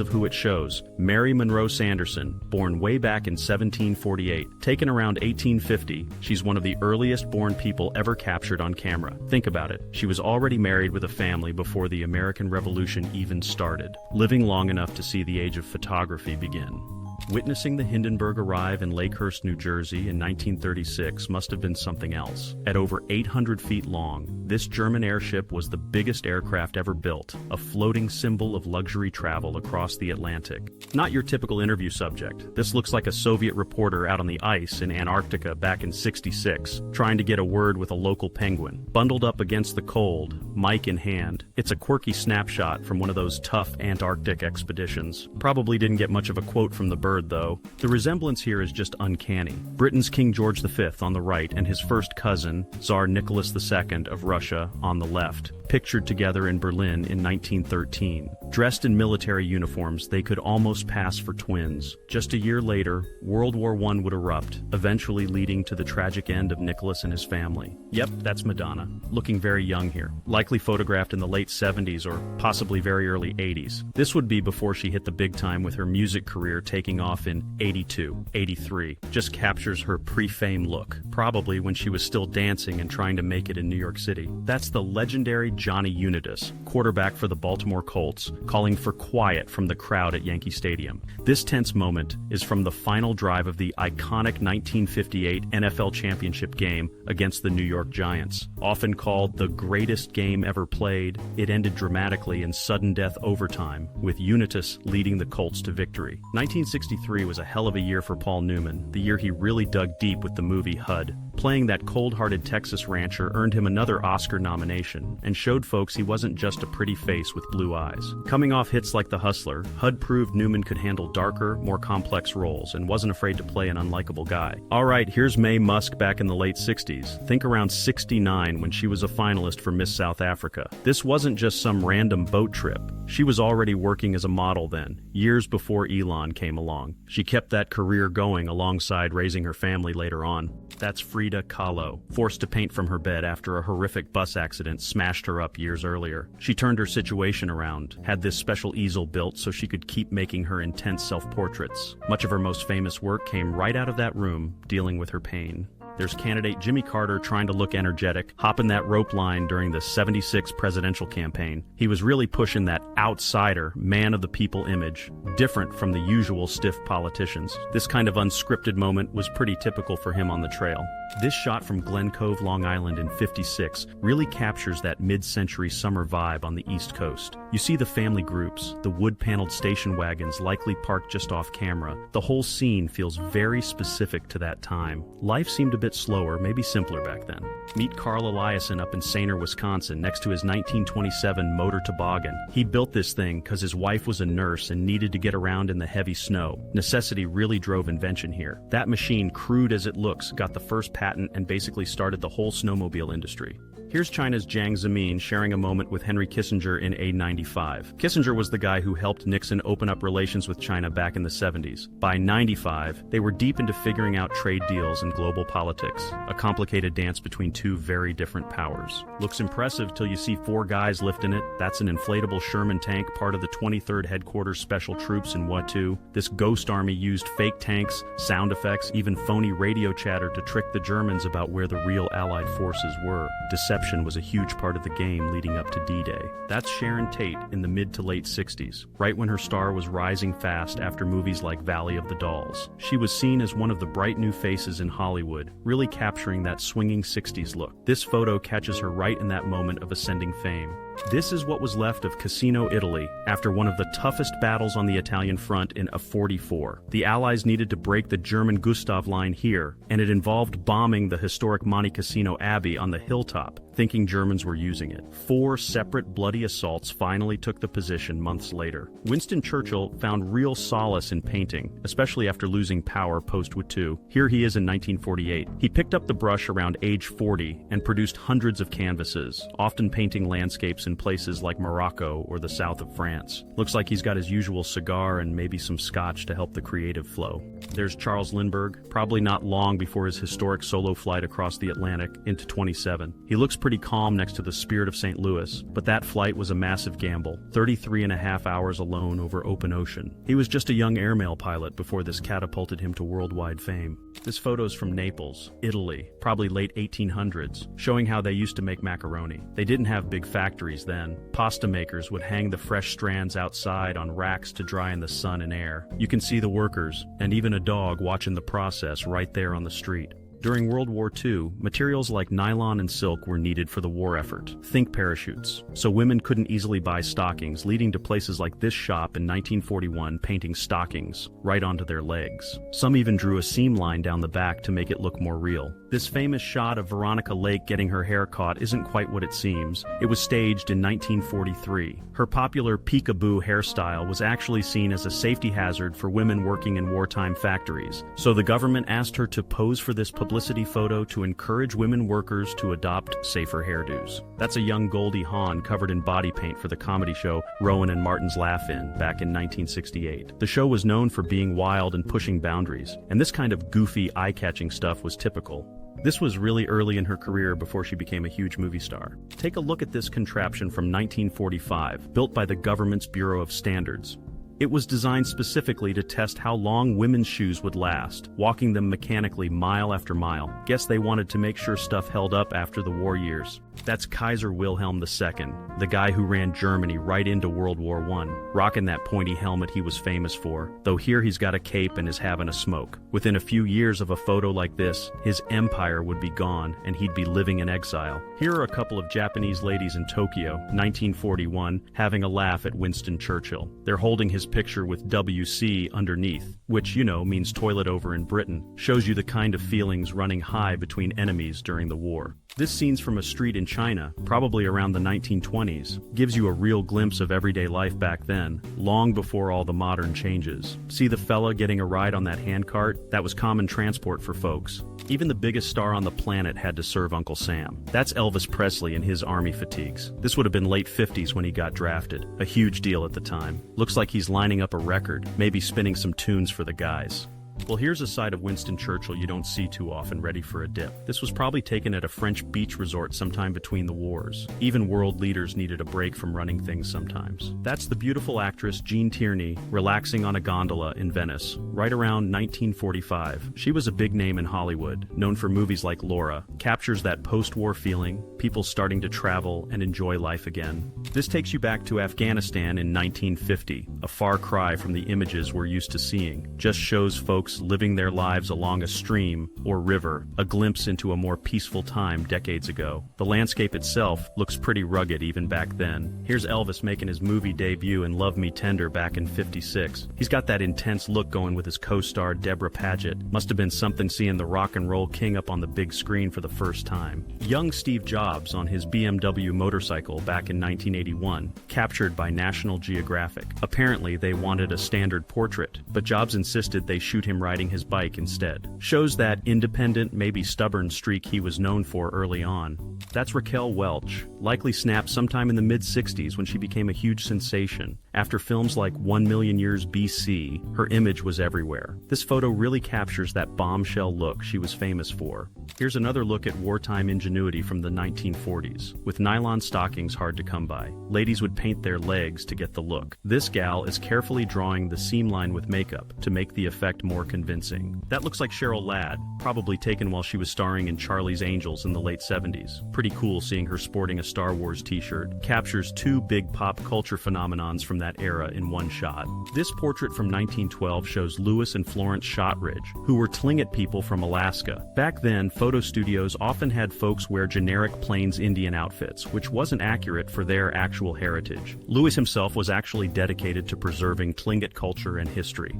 of who it shows. Mary Monroe Sanderson, born way back in 1748. Taken around 1850, she's one of the earliest born people ever captured on on camera. Think about it. She was already married with a family before the American Revolution even started, living long enough to see the age of photography begin. Witnessing the Hindenburg arrive in Lakehurst, New Jersey in 1936 must have been something else. At over 800 feet long, this German airship was the biggest aircraft ever built, a floating symbol of luxury travel across the Atlantic. Not your typical interview subject. This looks like a Soviet reporter out on the ice in Antarctica back in '66, trying to get a word with a local penguin. Bundled up against the cold, mic in hand, it's a quirky snapshot from one of those tough Antarctic expeditions. Probably didn't get much of a quote from the bird, though. The resemblance here is just uncanny. Britain's King George V on the right and his first cousin, Tsar Nicholas II of Russia, on the left, pictured together in Berlin in 1913. Dressed in military uniforms, they could almost pass for twins. Just a year later, World War I would erupt, eventually leading to the tragic end of Nicholas and his family. Yep, that's Madonna, looking very young here, likely photographed in the late 70s or possibly very early 80s. This would be before she hit the big time with her music career taking off in 82, 83. Just captures her pre-fame look, probably when she was still dancing and trying to make it in New York City. That's the legendary Johnny Unitas, quarterback for the Baltimore Colts, calling for quiet from the crowd at Yankee Stadium. This tense moment is from the final drive of the iconic 1958 NFL championship game against the New York Giants. Often called the greatest game ever played, it ended dramatically in sudden death overtime, with Unitas leading the Colts to victory. 1963 was a hell of a year for Paul Newman, the year he really dug deep with the movie HUD. Playing that cold-hearted Texas rancher earned him another Oscar nomination and showed folks he wasn't just a pretty face with blue eyes. Coming off hits like The Hustler, HUD proved Newman could handle darker, more complex roles and wasn't afraid to play an unlikable guy. Alright, here's Mae Musk back in the late 60s. Think around 69 when she was a finalist for Miss South Africa. This wasn't just some random boat trip. She was already working as a model then, years before Elon came along. She kept that career going alongside raising her family later on. That's Frida Kahlo, forced to paint from her bed after a horrific bus accident smashed her up years earlier. She turned her situation around, had this special easel built so she could keep making her intense self-portraits. Much of her most famous work came right out of that room, dealing with her pain. There's candidate Jimmy Carter trying to look energetic, hopping that rope line during the '76 presidential campaign. He was really pushing that outsider, man of the people image, different from the usual stiff politicians. This kind of unscripted moment was pretty typical for him on the trail. This shot from Glen Cove, Long Island in '56 really captures that mid-century summer vibe on the East Coast. You see the family groups, the wood-paneled station wagons likely parked just off camera. The whole scene feels very specific to that time. Life seemed a bit slower, maybe simpler back then. Meet Carl Eliason up in Sainer, Wisconsin, next to his 1927 motor toboggan. He built this thing because his wife was a nurse and needed to get around in the heavy snow. Necessity really drove invention here. That machine, crude as it looks, got the first patent and basically started the whole snowmobile industry. Here's China's Jiang Zemin sharing a moment with Henry Kissinger in A95. Kissinger was the guy who helped Nixon open up relations with China back in the 70s. By 95, they were deep into figuring out trade deals and global politics, a complicated dance between two very different powers. Looks impressive till you see 4 guys lifting it. That's an inflatable Sherman tank, part of the 23rd Headquarters Special Troops in Watu. This ghost army used fake tanks, sound effects, even phony radio chatter to trick the Germans about where the real Allied forces were. Deception was a huge part of the game leading up to D-Day. That's Sharon Tate in the mid to late 60s, right when her star was rising fast after movies like Valley of the Dolls. She was seen as one of the bright new faces in Hollywood, really capturing that swinging 60s look. This photo catches her right in that moment of ascending fame. This is what was left of Cassino, Italy, after one of the toughest battles on the Italian front in a 44. The Allies needed to break the German Gustav line here, and it involved bombing the historic Monte Cassino Abbey on the hilltop, thinking Germans were using it. 4 separate bloody assaults finally took the position months later. Winston Churchill found real solace in painting, especially after losing power post-Watu. Here he is in 1948. He picked up the brush around age 40 and produced hundreds of canvases, often painting landscapes use in places like Morocco or the south of France. Looks like he's got his usual cigar and maybe some scotch to help the creative flow. There's Charles Lindbergh, probably not long before his historic solo flight across the Atlantic into 27. He looks pretty calm next to the Spirit of St. Louis, but that flight was a massive gamble, 33 and a half hours alone over open ocean. He was just a young airmail pilot before this catapulted him to worldwide fame. This photo's from Naples, Italy, probably late 1800s, showing how they used to make macaroni. They didn't have big factories then. Pasta makers would hang the fresh strands outside on racks to dry in the sun and air. You can see the workers, and even a dog watching the process right there on the street. During World War II, materials like nylon and silk were needed for the war effort. Think parachutes. So women couldn't easily buy stockings, leading to places like this shop in 1941 painting stockings right onto their legs. Some even drew a seam line down the back to make it look more real. This famous shot of Veronica Lake getting her hair caught isn't quite what it seems. It was staged in 1943. Her popular peekaboo hairstyle was actually seen as a safety hazard for women working in wartime factories. So the government asked her to pose for this publicity photo to encourage women workers to adopt safer hairdos. That's a young Goldie Hawn covered in body paint for the comedy show Rowan and Martin's Laugh-In back in 1968. The show was known for being wild and pushing boundaries, and this kind of goofy, eye-catching stuff was typical. This was really early in her career before she became a huge movie star. Take a look at this contraption from 1945, built by the government's Bureau of Standards. It was designed specifically to test how long women's shoes would last, walking them mechanically mile after mile. Guess they wanted to make sure stuff held up after the war years. That's Kaiser Wilhelm II, the guy who ran Germany right into World War I, rocking that pointy helmet he was famous for, though here he's got a cape and is having a smoke. Within a few years of a photo like this, his empire would be gone and he'd be living in exile. Here are a couple of Japanese ladies in Tokyo, 1941, having a laugh at Winston Churchill. They're holding his picture with WC underneath, which, you know, means toilet over in Britain. Shows you the kind of feelings running high between enemies during the war. This scene's from a street in China, probably around the 1920s. Gives you a real glimpse of everyday life back then, long before all the modern changes. See the fella getting a ride on that handcart? That was common transport for folks. Even the biggest star on the planet had to serve Uncle Sam. That's Elvis Presley in his army fatigues. This would have been late 50s when he got drafted. A huge deal at the time. Looks like he's lining up a record, maybe spinning some tunes for the guys. Well, here's a side of Winston Churchill you don't see too often, ready for a dip. This was probably taken at a French beach resort sometime between the wars. Even world leaders needed a break from running things sometimes. That's the beautiful actress Jean Tierney relaxing on a gondola in Venice, right around 1945. She was a big name in Hollywood, known for movies like Laura. Captures that post-war feeling, people starting to travel and enjoy life again. This takes you back to Afghanistan in 1950, a far cry from the images we're used to seeing. Just shows folks living their lives along a stream or river, a glimpse into a more peaceful time decades ago. The landscape itself looks pretty rugged even back then. Here's Elvis making his movie debut in Love Me Tender back in '56. He's got that intense look going with his co-star Deborah Paget. Must have been something seeing the rock and roll king up on the big screen for the first time. Young Steve Jobs on his BMW motorcycle back in 1981, captured by National Geographic. Apparently they wanted a standard portrait, but Jobs insisted they shoot him riding his bike instead. Shows that independent, maybe stubborn streak he was known for early on. That's Raquel Welch, likely snapped sometime in the mid-60s when she became a huge sensation. After films like 1 Million Years BC, her image was everywhere. This photo really captures that bombshell look she was famous for. Here's another look at wartime ingenuity from the 1940s. With nylon stockings hard to come by, ladies would paint their legs to get the look. This gal is carefully drawing the seam line with makeup to make the effect more convincing. That looks like Cheryl Ladd, probably taken while she was starring in Charlie's Angels in the late 70s. Pretty cool seeing her sporting a Star Wars t-shirt. Captures two big pop culture phenomenons from that era in one shot. This portrait from 1912 shows Louis and Florence Shotridge, who were Tlingit people from Alaska. Back then, photo studios often had folks wear generic Plains Indian outfits, which wasn't accurate for their actual heritage. Louis himself was actually dedicated to preserving Tlingit culture and history.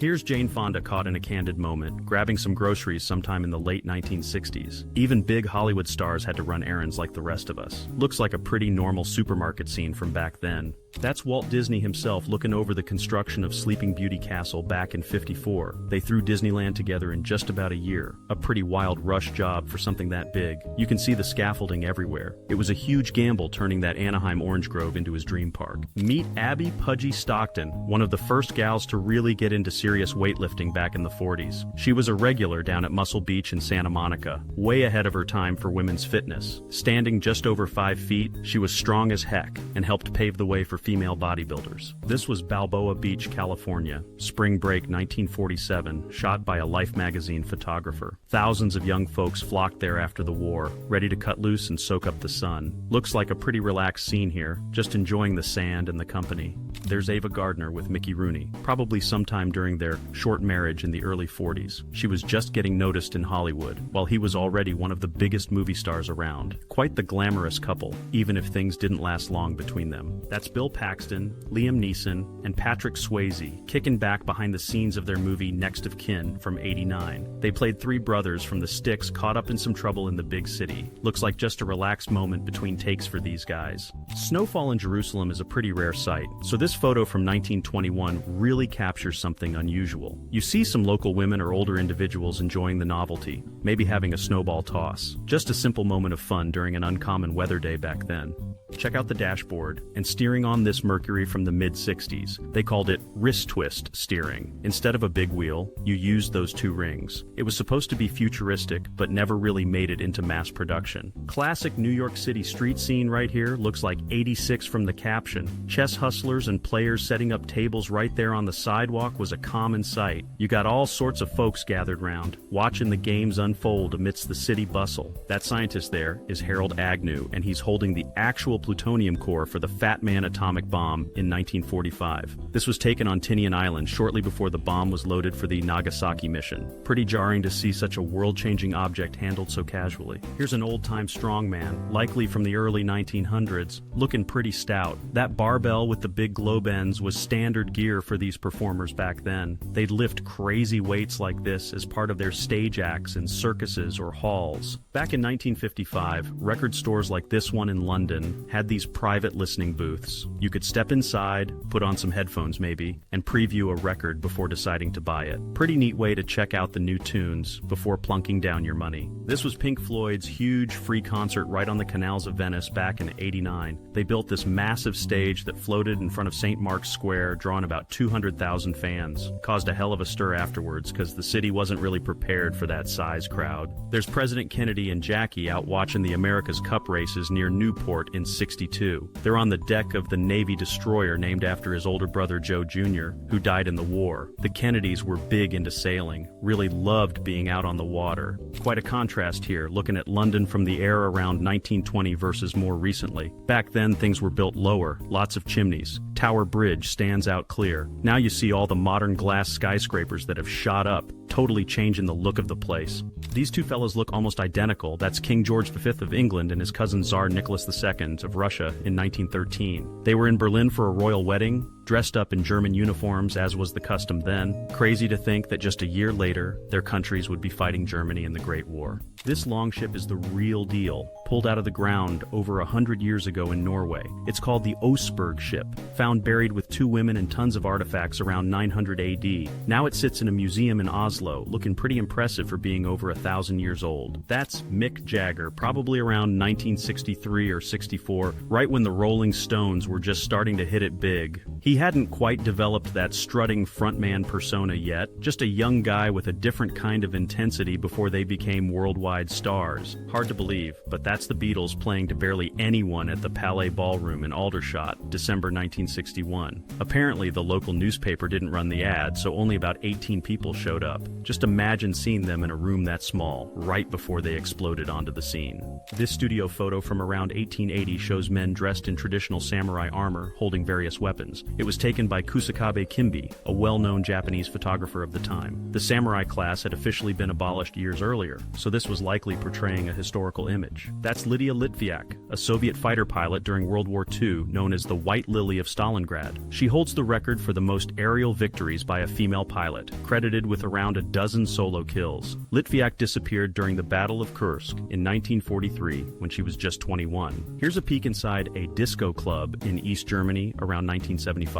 Here's Jane Fonda caught in a candid moment, grabbing some groceries sometime in the late 1960s. Even big Hollywood stars had to run errands like the rest of us. Looks like a pretty normal supermarket scene from back then. That's Walt Disney himself looking over the construction of Sleeping Beauty Castle back in '54. They threw Disneyland together in just about a year. A pretty wild rush job for something that big. You can see the scaffolding everywhere. It was a huge gamble turning that Anaheim orange grove into his dream park. Meet Abby Pudgy Stockton, one of the first gals to really get into serious weightlifting back in the '40s. She was a regular down at Muscle Beach in Santa Monica, way ahead of her time for women's fitness. Standing just over 5 feet, she was strong as heck and helped pave the way for female bodybuilders. This was Balboa Beach, California, spring break 1947, shot by a Life magazine photographer. Thousands of young folks flocked there after the war, ready to cut loose and soak up the sun. Looks like a pretty relaxed scene here, just enjoying the sand and the company. There's Ava Gardner with Mickey Rooney, probably sometime during their short marriage in the early '40s. She was just getting noticed in Hollywood, while he was already one of the biggest movie stars around. Quite the glamorous couple, even if things didn't last long between them. That's Bill Paxton, Liam Neeson, and Patrick Swayze, kicking back behind the scenes of their movie Next of Kin from '89. They played three brothers from the sticks caught up in some trouble in the big city. Looks like just a relaxed moment between takes for these guys. Snowfall in Jerusalem is a pretty rare sight, so this photo from 1921 really captures something unusual. You see some local women or older individuals enjoying the novelty, maybe having a snowball toss. Just a simple moment of fun during an uncommon weather day back then. Check out the dashboard, and steering on this Mercury from the mid-60s. They called it wrist twist steering. Instead of a big wheel, you used those two rings. It was supposed to be futuristic, but never really made it into mass production. Classic New York City street scene right here, looks like '86 from the caption. Chess hustlers and players setting up tables right there on the sidewalk was a common sight. You got all sorts of folks gathered round, watching the games unfold amidst the city bustle. That scientist there is Harold Agnew, and he's holding the actual plutonium core for the Fat Man atomic bomb in 1945. This was taken on Tinian Island shortly before the bomb was loaded for the Nagasaki mission. Pretty jarring to see such a world-changing object handled so casually. Here's an old-time strongman, likely from the early 1900s, looking pretty stout. That barbell with the big globe ends was standard gear for these performers back then. They'd lift crazy weights like this as part of their stage acts in circuses or halls. Back in 1955, record stores like this one in London had these private listening booths. You could step inside, put on some headphones maybe, and preview a record before deciding to buy it. Pretty neat way to check out the new tunes before plunking down your money. This was Pink Floyd's huge free concert right on the canals of Venice back in '89. They built this massive stage that floated in front of St. Mark's Square, drawing about 200,000 fans. Caused a hell of a stir afterwards because the city wasn't really prepared for that size crowd. There's President Kennedy and Jackie out watching the America's Cup races near Newport in '62. They're on the deck of the Navy destroyer named after his older brother Joe Jr., who died in the war. The Kennedys were big into sailing, really loved being out on the water. Quite a contrast here, looking at London from the era around 1920 versus more recently. Back then, things were built lower, lots of chimneys. Tower Bridge stands out clear. Now you see all the modern glass skyscrapers that have shot up, totally changing the look of the place. These two fellows look almost identical. That's King George V of England and his cousin Tsar Nicholas II of Russia in 1913. They were in Berlin for a royal wedding, dressed up in German uniforms as was the custom then. Crazy to think that just a year later, their countries would be fighting Germany in the Great War. This longship is the real deal, pulled out of the ground over 100 years ago in Norway. It's called the Oseberg ship, found buried with 2 women and tons of artifacts around 900 AD. Now it sits in a museum in Oslo, looking pretty impressive for being over 1,000 years old. That's Mick Jagger, probably around 1963 or 64, right when the Rolling Stones were just starting to hit it big. He hadn't quite developed that strutting frontman persona yet, just a young guy with a different kind of intensity before they became worldwide stars. Hard to believe, but that's the Beatles playing to barely anyone at the Palais Ballroom in Aldershot, December 1961. Apparently, the local newspaper didn't run the ad, so only about 18 people showed up. Just imagine seeing them in a room that small, right before they exploded onto the scene. This studio photo from around 1880 shows men dressed in traditional samurai armor, holding various weapons. It was taken by Kusakabe Kimbi, a well-known Japanese photographer of the time. The samurai class had officially been abolished years earlier, so this was likely portraying a historical image. That's Lydia Litviak, a Soviet fighter pilot during World War II known as the White Lily of Stalingrad. She holds the record for the most aerial victories by a female pilot, credited with around a dozen solo kills. Litviak disappeared during the Battle of Kursk in 1943 when she was just 21. Here's a peek inside a disco club in East Germany around 1975.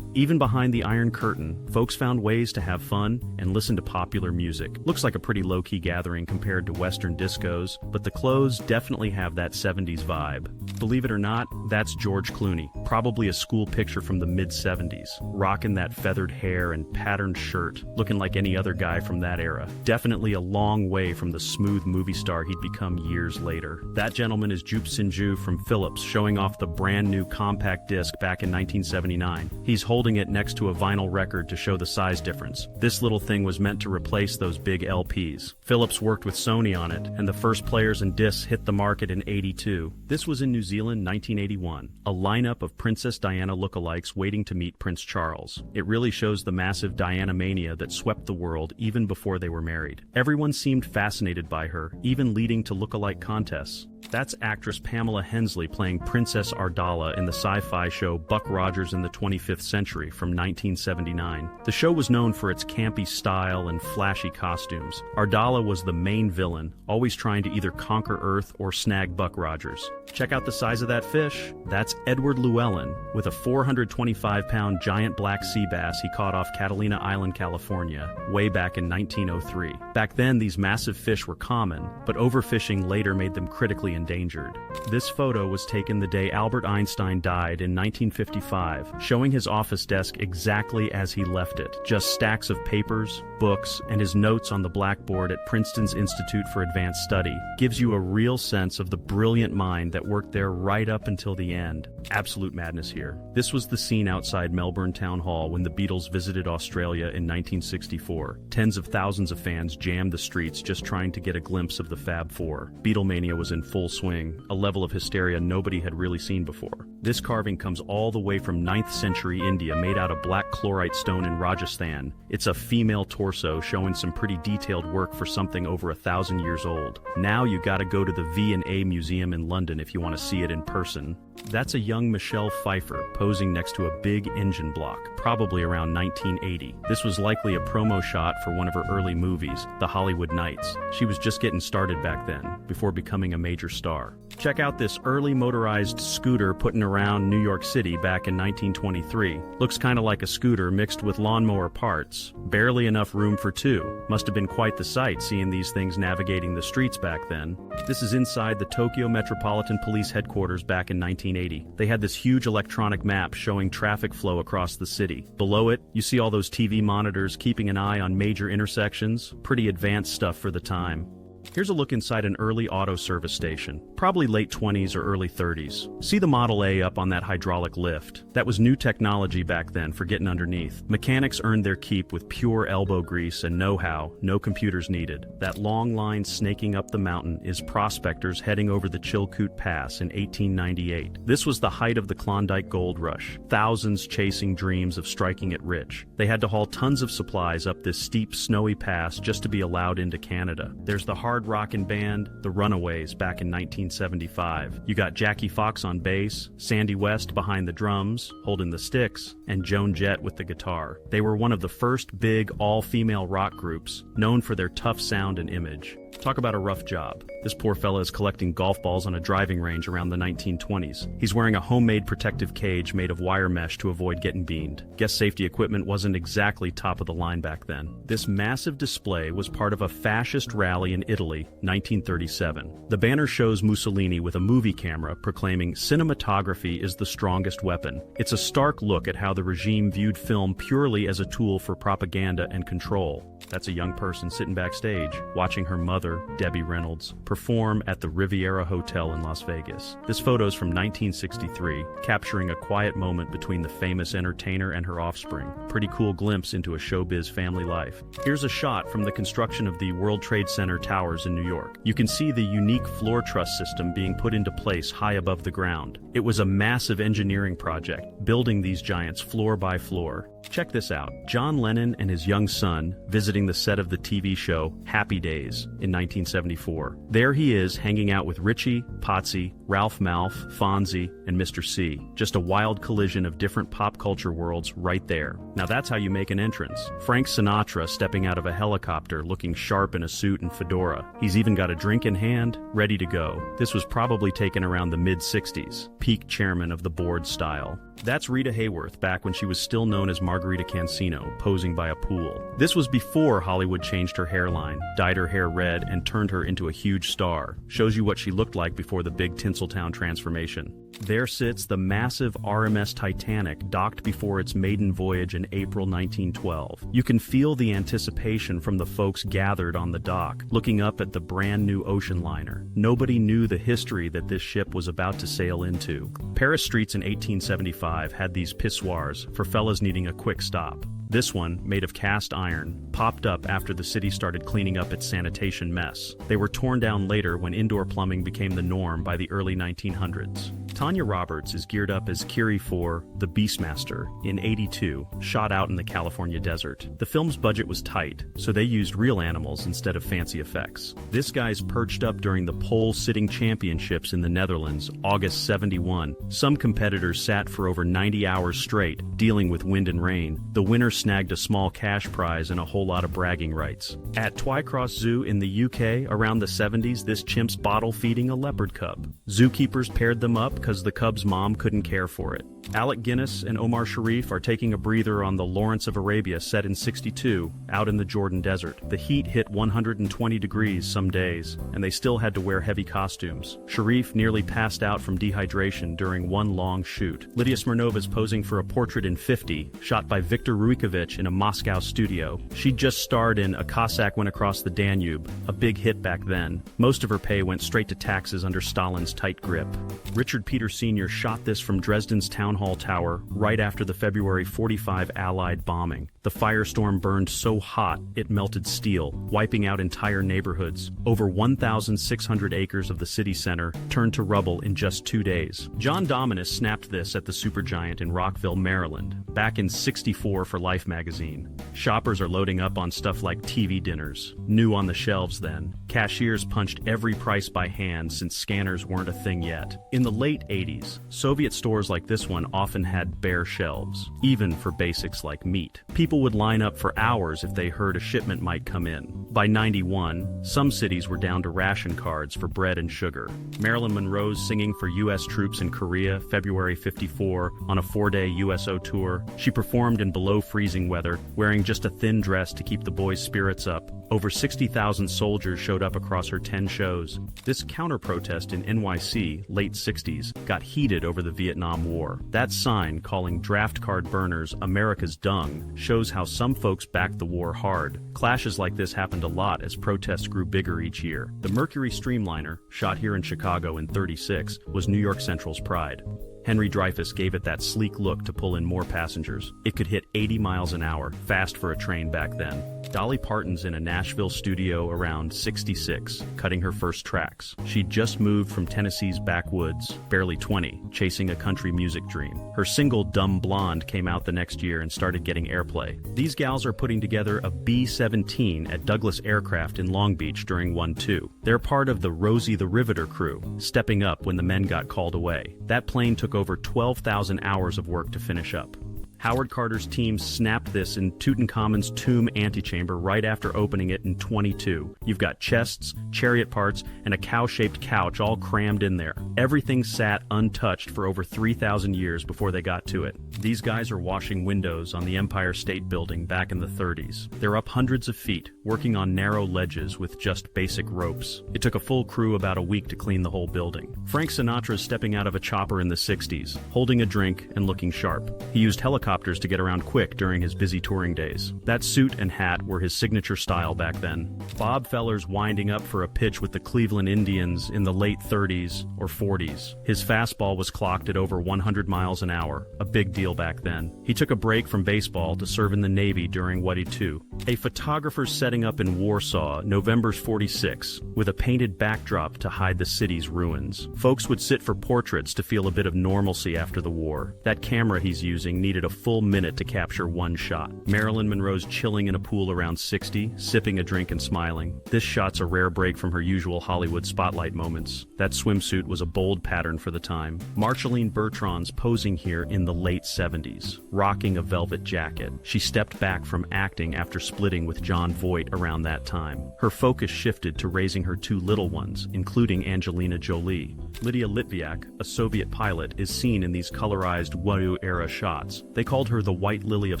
Even behind the Iron Curtain, folks found ways to have fun and listen to popular music. Looks like a pretty low-key gathering compared to Western discos, but the clothes definitely have that 70s vibe. Believe it or not, that's George Clooney, probably a school picture from the mid-70s, rocking that feathered hair and patterned shirt, looking like any other guy from that era. Definitely a long way from the smooth movie star he'd become years later. That gentleman is Jupe Sinju from Philips, showing off the brand new compact disc back in 1979. He's holding it next to a vinyl record to show the size difference. This little thing was meant to replace those big LPs. Philips worked with Sony on it, and the first players and discs hit the market in '82. This was in New Zealand 1981. A lineup of Princess Diana lookalikes waiting to meet Prince Charles. It really shows the massive Diana mania that swept the world even before they were married. Everyone seemed fascinated by her, even leading to lookalike contests. That's actress Pamela Hensley playing Princess Ardala in the sci-fi show Buck Rogers in the 25th Century from 1979. The show was known for its campy style and flashy costumes. Ardala was the main villain, always trying to either conquer Earth or snag Buck Rogers. Check out the size of that fish. That's Edward Llewellyn, with a 425-pound giant black sea bass he caught off Catalina Island, California, way back in 1903. Back then, these massive fish were common, but overfishing later made them critically endangered. This photo was taken the day Albert Einstein died in 1955, showing his office desk exactly as he left it. Just stacks of papers, books, and his notes on the blackboard at Princeton's Institute for Advanced Study. Gives you a real sense of the brilliant mind that worked there right up until the end. Absolute madness here. This was the scene outside Melbourne Town Hall when the Beatles visited Australia in 1964. Tens of thousands of fans jammed the streets just trying to get a glimpse of the Fab Four. Beatlemania was in full swing, a level of hysteria nobody had really seen before. This carving comes all the way from 9th century India, made out of black chlorite stone in Rajasthan. It's a female torso showing some pretty detailed work for something over 1,000 years old. Now you gotta go to the V&A Museum in London if you want to see it in person. That's a young Michelle Pfeiffer posing next to a big engine block, probably around 1980. This was likely a promo shot for one of her early movies, The Hollywood Knights. She was just getting started back then, before becoming a major star. Check out this early motorized scooter putting around New York City back in 1923. Looks kinda like a scooter mixed with lawnmower parts. Barely enough room for two. Must have been quite the sight seeing these things navigating the streets back then. This is inside the Tokyo Metropolitan Police headquarters back in 1980. They had this huge electronic map showing traffic flow across the city. Below it, you see all those TV monitors keeping an eye on major intersections. Pretty advanced stuff for the time. Here's a look inside an early auto service station, probably late 20s or early 30s. See the Model A up on that hydraulic lift. That was new technology back then for getting underneath. Mechanics earned their keep with pure elbow grease and know-how, no computers needed. That long line snaking up the mountain is prospectors heading over the Chilkoot Pass in 1898. This was the height of the Klondike Gold Rush, thousands chasing dreams of striking it rich. They had to haul tons of supplies up this steep, snowy pass just to be allowed into Canada. There's the hard rockin' band, the Runaways, back in 1975. You got Jackie Fox on bass, Sandy West behind the drums, holding the sticks, and Joan Jett with the guitar. They were one of the first big all-female rock groups, known for their tough sound and image. Talk about a rough job. This poor fella is collecting golf balls on a driving range around the 1920s. He's wearing a homemade protective cage made of wire mesh to avoid getting beamed. Guess safety equipment wasn't exactly top of the line back then. This massive display was part of a fascist rally in Italy, 1937. The banner shows Mussolini with a movie camera proclaiming cinematography is the strongest weapon. It's a stark look at how the regime viewed film purely as a tool for propaganda and control. That's a young person sitting backstage, watching her mother, Debbie Reynolds, perform at the Riviera Hotel in Las Vegas. This photo's from 1963, capturing a quiet moment between the famous entertainer and her offspring. Pretty cool glimpse into a showbiz family life. Here's a shot from the construction of the World Trade Center towers in New York. You can see the unique floor truss system being put into place high above the ground. It was a massive engineering project, building these giants floor by floor. Check this out. John Lennon and his young son visiting the set of the TV show Happy Days in 1974. There he is hanging out with Richie, Potsy, Ralph Malph, Fonzie, and Mr. C. Just a wild collision of different pop culture worlds right there. Now that's how you make an entrance. Frank Sinatra stepping out of a helicopter looking sharp in a suit and fedora. He's even got a drink in hand, ready to go. This was probably taken around the mid-60s, peak chairman of the board style. That's Rita Hayworth back when she was still known as Margarita Cancino, posing by a pool. This was before Hollywood changed her hairline, dyed her hair red, and turned her into a huge star. Shows you what she looked like before the big Tinseltown transformation. There sits the massive RMS Titanic, docked before its maiden voyage in April 1912. You can feel the anticipation from the folks gathered on the dock, looking up at the brand new ocean liner. Nobody knew the history that this ship was about to sail into. Paris streets in 1875 had these pissoirs for fellas needing a quick stop. This one, made of cast iron, popped up after the city started cleaning up its sanitation mess. They were torn down later when indoor plumbing became the norm by the early 1900s. Tanya Roberts is geared up as Kiri for The Beastmaster in '82, shot out in the California desert. The film's budget was tight, so they used real animals instead of fancy effects. This guy's perched up during the pole sitting championships in the Netherlands, August '71. Some competitors sat for over 90 hours straight, dealing with wind and rain. The winner snagged a small cash prize and a whole lot of bragging rights. At Twycross Zoo in the UK, around the 70s, this chimp's bottle feeding a leopard cub. Zookeepers paired them up because the cub's mom couldn't care for it. Alec Guinness and Omar Sharif are taking a breather on the Lawrence of Arabia set in '62, out in the Jordan Desert. The heat hit 120 degrees some days, and they still had to wear heavy costumes. Sharif nearly passed out from dehydration during one long shoot. Lydia Smirnova's posing for a portrait in '50, shot by Viktor Ruikovich in a Moscow studio. She'd just starred in A Cossack Went Across the Danube, a big hit back then. Most of her pay went straight to taxes under Stalin's tight grip. Richard Peter Sr. shot this from Dresden's Town Hall Tower right after the February '45 Allied bombing. The firestorm burned so hot it melted steel, wiping out entire neighborhoods. Over 1,600 acres of the city center turned to rubble in just 2 days. John Dominus snapped this at the Supergiant in Rockville, Maryland, back in '64 for Life magazine. Shoppers are loading up on stuff like TV dinners, new on the shelves then. Cashiers punched every price by hand since scanners weren't a thing yet. In the late '80s, Soviet stores like this one often had bare shelves, even for basics like meat. People would line up for hours if they heard a shipment might come in. By '91, some cities were down to ration cards for bread and sugar. Marilyn Monroe's singing for U.S. troops in Korea, February '54, on a 4-day USO tour. She performed in below freezing weather, wearing just a thin dress to keep the boys' spirits up. Over 60,000 soldiers showed up across her 10 shows. This counter-protest in NYC, late '60s, got heated over the Vietnam War. That sign, calling draft card burners America's dung, shows how some folks backed the war hard. Clashes like this happened a lot as protests grew bigger each year. The Mercury Streamliner, shot here in Chicago in '36, was New York Central's pride. Henry Dreyfuss gave it that sleek look to pull in more passengers. It could hit 80 miles an hour, fast for a train back then. Dolly Parton's in a Nashville studio around '66, cutting her first tracks. She'd just moved from Tennessee's backwoods, barely 20, chasing a country music dream. Her single Dumb Blonde came out the next year and started getting airplay. These gals are putting together a B-17 at Douglas Aircraft in Long Beach during 1-2. They're part of the Rosie the Riveter crew, stepping up when the men got called away. That plane took over 12,000 hours of work to finish up. Howard Carter's team snapped this in Tutankhamun's tomb antechamber right after opening it in '22. You've got chests, chariot parts, and a cow-shaped couch all crammed in there. Everything sat untouched for over 3,000 years before they got to it. These guys are washing windows on the Empire State Building back in the '30s. They're up hundreds of feet, working on narrow ledges with just basic ropes. It took a full crew about a week to clean the whole building. Frank Sinatra's stepping out of a chopper in the '60s, holding a drink and looking sharp. He used helicopters helicopters to get around quick during his busy touring days. That suit and hat were his signature style back then. Bob Feller's winding up for a pitch with the Cleveland Indians in the late 30s or 40s. His fastball was clocked at over 100 miles an hour, a big deal back then. He took a break from baseball to serve in the Navy during World War II. A photographer's setting up in Warsaw, November 46, with a painted backdrop to hide the city's ruins. Folks would sit for portraits to feel a bit of normalcy after the war. That camera he's using needed a full minute to capture one shot. Marilyn Monroe's chilling in a pool around 60, sipping a drink and smiling. This shot's a rare break from her usual Hollywood spotlight moments. That swimsuit was a bold pattern for the time. Marceline Bertrand's posing here in the late 70s, rocking a velvet jacket. She stepped back from acting after splitting with Jon Voight around that time. Her focus shifted to raising her two little ones, including Angelina Jolie. Lydia Litviak, a Soviet pilot, is seen in these colorized WU-era shots. They called her the White Lily of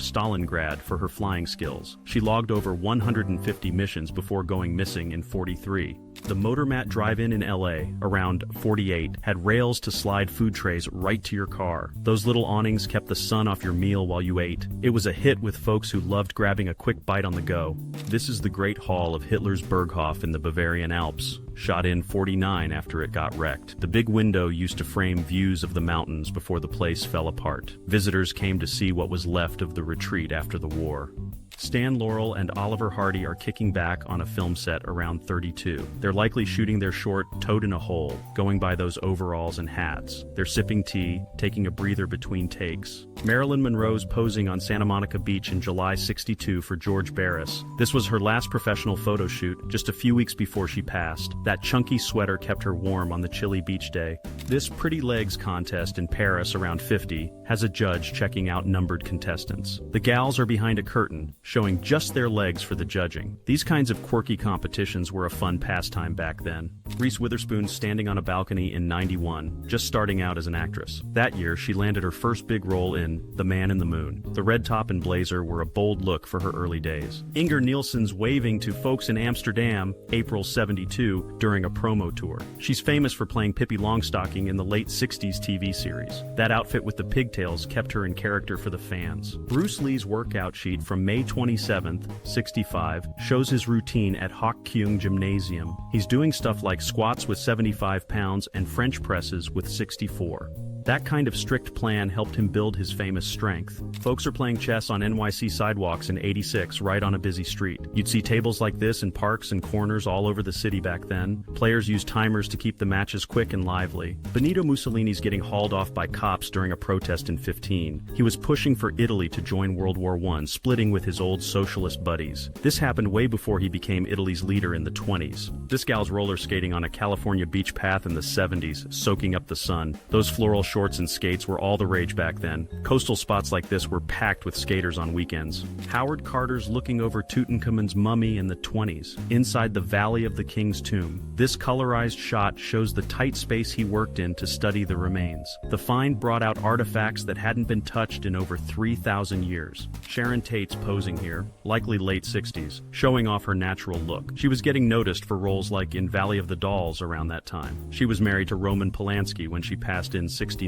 Stalingrad for her flying skills. She logged over 150 missions before going missing in 43. The Motormat Drive-In in LA, around 48, had rails to slide food trays right to your car. Those little awnings kept the sun off your meal while you ate. It was a hit with folks who loved grabbing a quick bite on the go. This is the Great Hall of Hitler's Berghof in the Bavarian Alps, shot in 49 after it got wrecked. The big window used to frame views of the mountains before the place fell apart. Visitors came to see what was left of the retreat after the war. Stan Laurel and Oliver Hardy are kicking back on a film set around 32. They're likely shooting their short Toad in a Hole, going by those overalls and hats. They're sipping tea, taking a breather between takes. Marilyn Monroe's posing on Santa Monica Beach in July 62 for George Barris. This was her last professional photo shoot, just a few weeks before she passed. That chunky sweater kept her warm on the chilly beach day. This Pretty Legs contest in Paris around 50 has a judge checking out numbered contestants. The gals are behind a curtain, showing just their legs for the judging. These kinds of quirky competitions were a fun pastime back then. Reese Witherspoon's standing on a balcony in 91, just starting out as an actress. That year, she landed her first big role in The Man in the Moon. The red top and blazer were a bold look for her early days. Inger Nielsen's waving to folks in Amsterdam, April 72, during a promo tour. She's famous for playing Pippi Longstocking in the late 60s TV series. That outfit with the pigtails kept her in character for the fans. Bruce Lee's workout sheet from May 27th, 65, shows his routine at Hock Kyung Gymnasium. He's doing stuff like squats with 75 pounds and French presses with 64. That kind of strict plan helped him build his famous strength. Folks are playing chess on NYC sidewalks in 86 right on a busy street. You'd see tables like this in parks and corners all over the city back then. Players used timers to keep the matches quick and lively. Benito Mussolini's getting hauled off by cops during a protest in 15. He was pushing for Italy to join World War I, splitting with his old socialist buddies. This happened way before he became Italy's leader in the 20s. This gal's roller skating on a California beach path in the 70s, soaking up the sun. Those floral shorts and skates were all the rage back then. Coastal spots like this were packed with skaters on weekends. Howard Carter's looking over Tutankhamun's mummy in the 20s, inside the Valley of the King's Tomb. This colorized shot shows the tight space he worked in to study the remains. The find brought out artifacts that hadn't been touched in over 3,000 years. Sharon Tate's posing here, likely late 60s, showing off her natural look. She was getting noticed for roles like in Valley of the Dolls around that time. She was married to Roman Polanski when she passed in 69.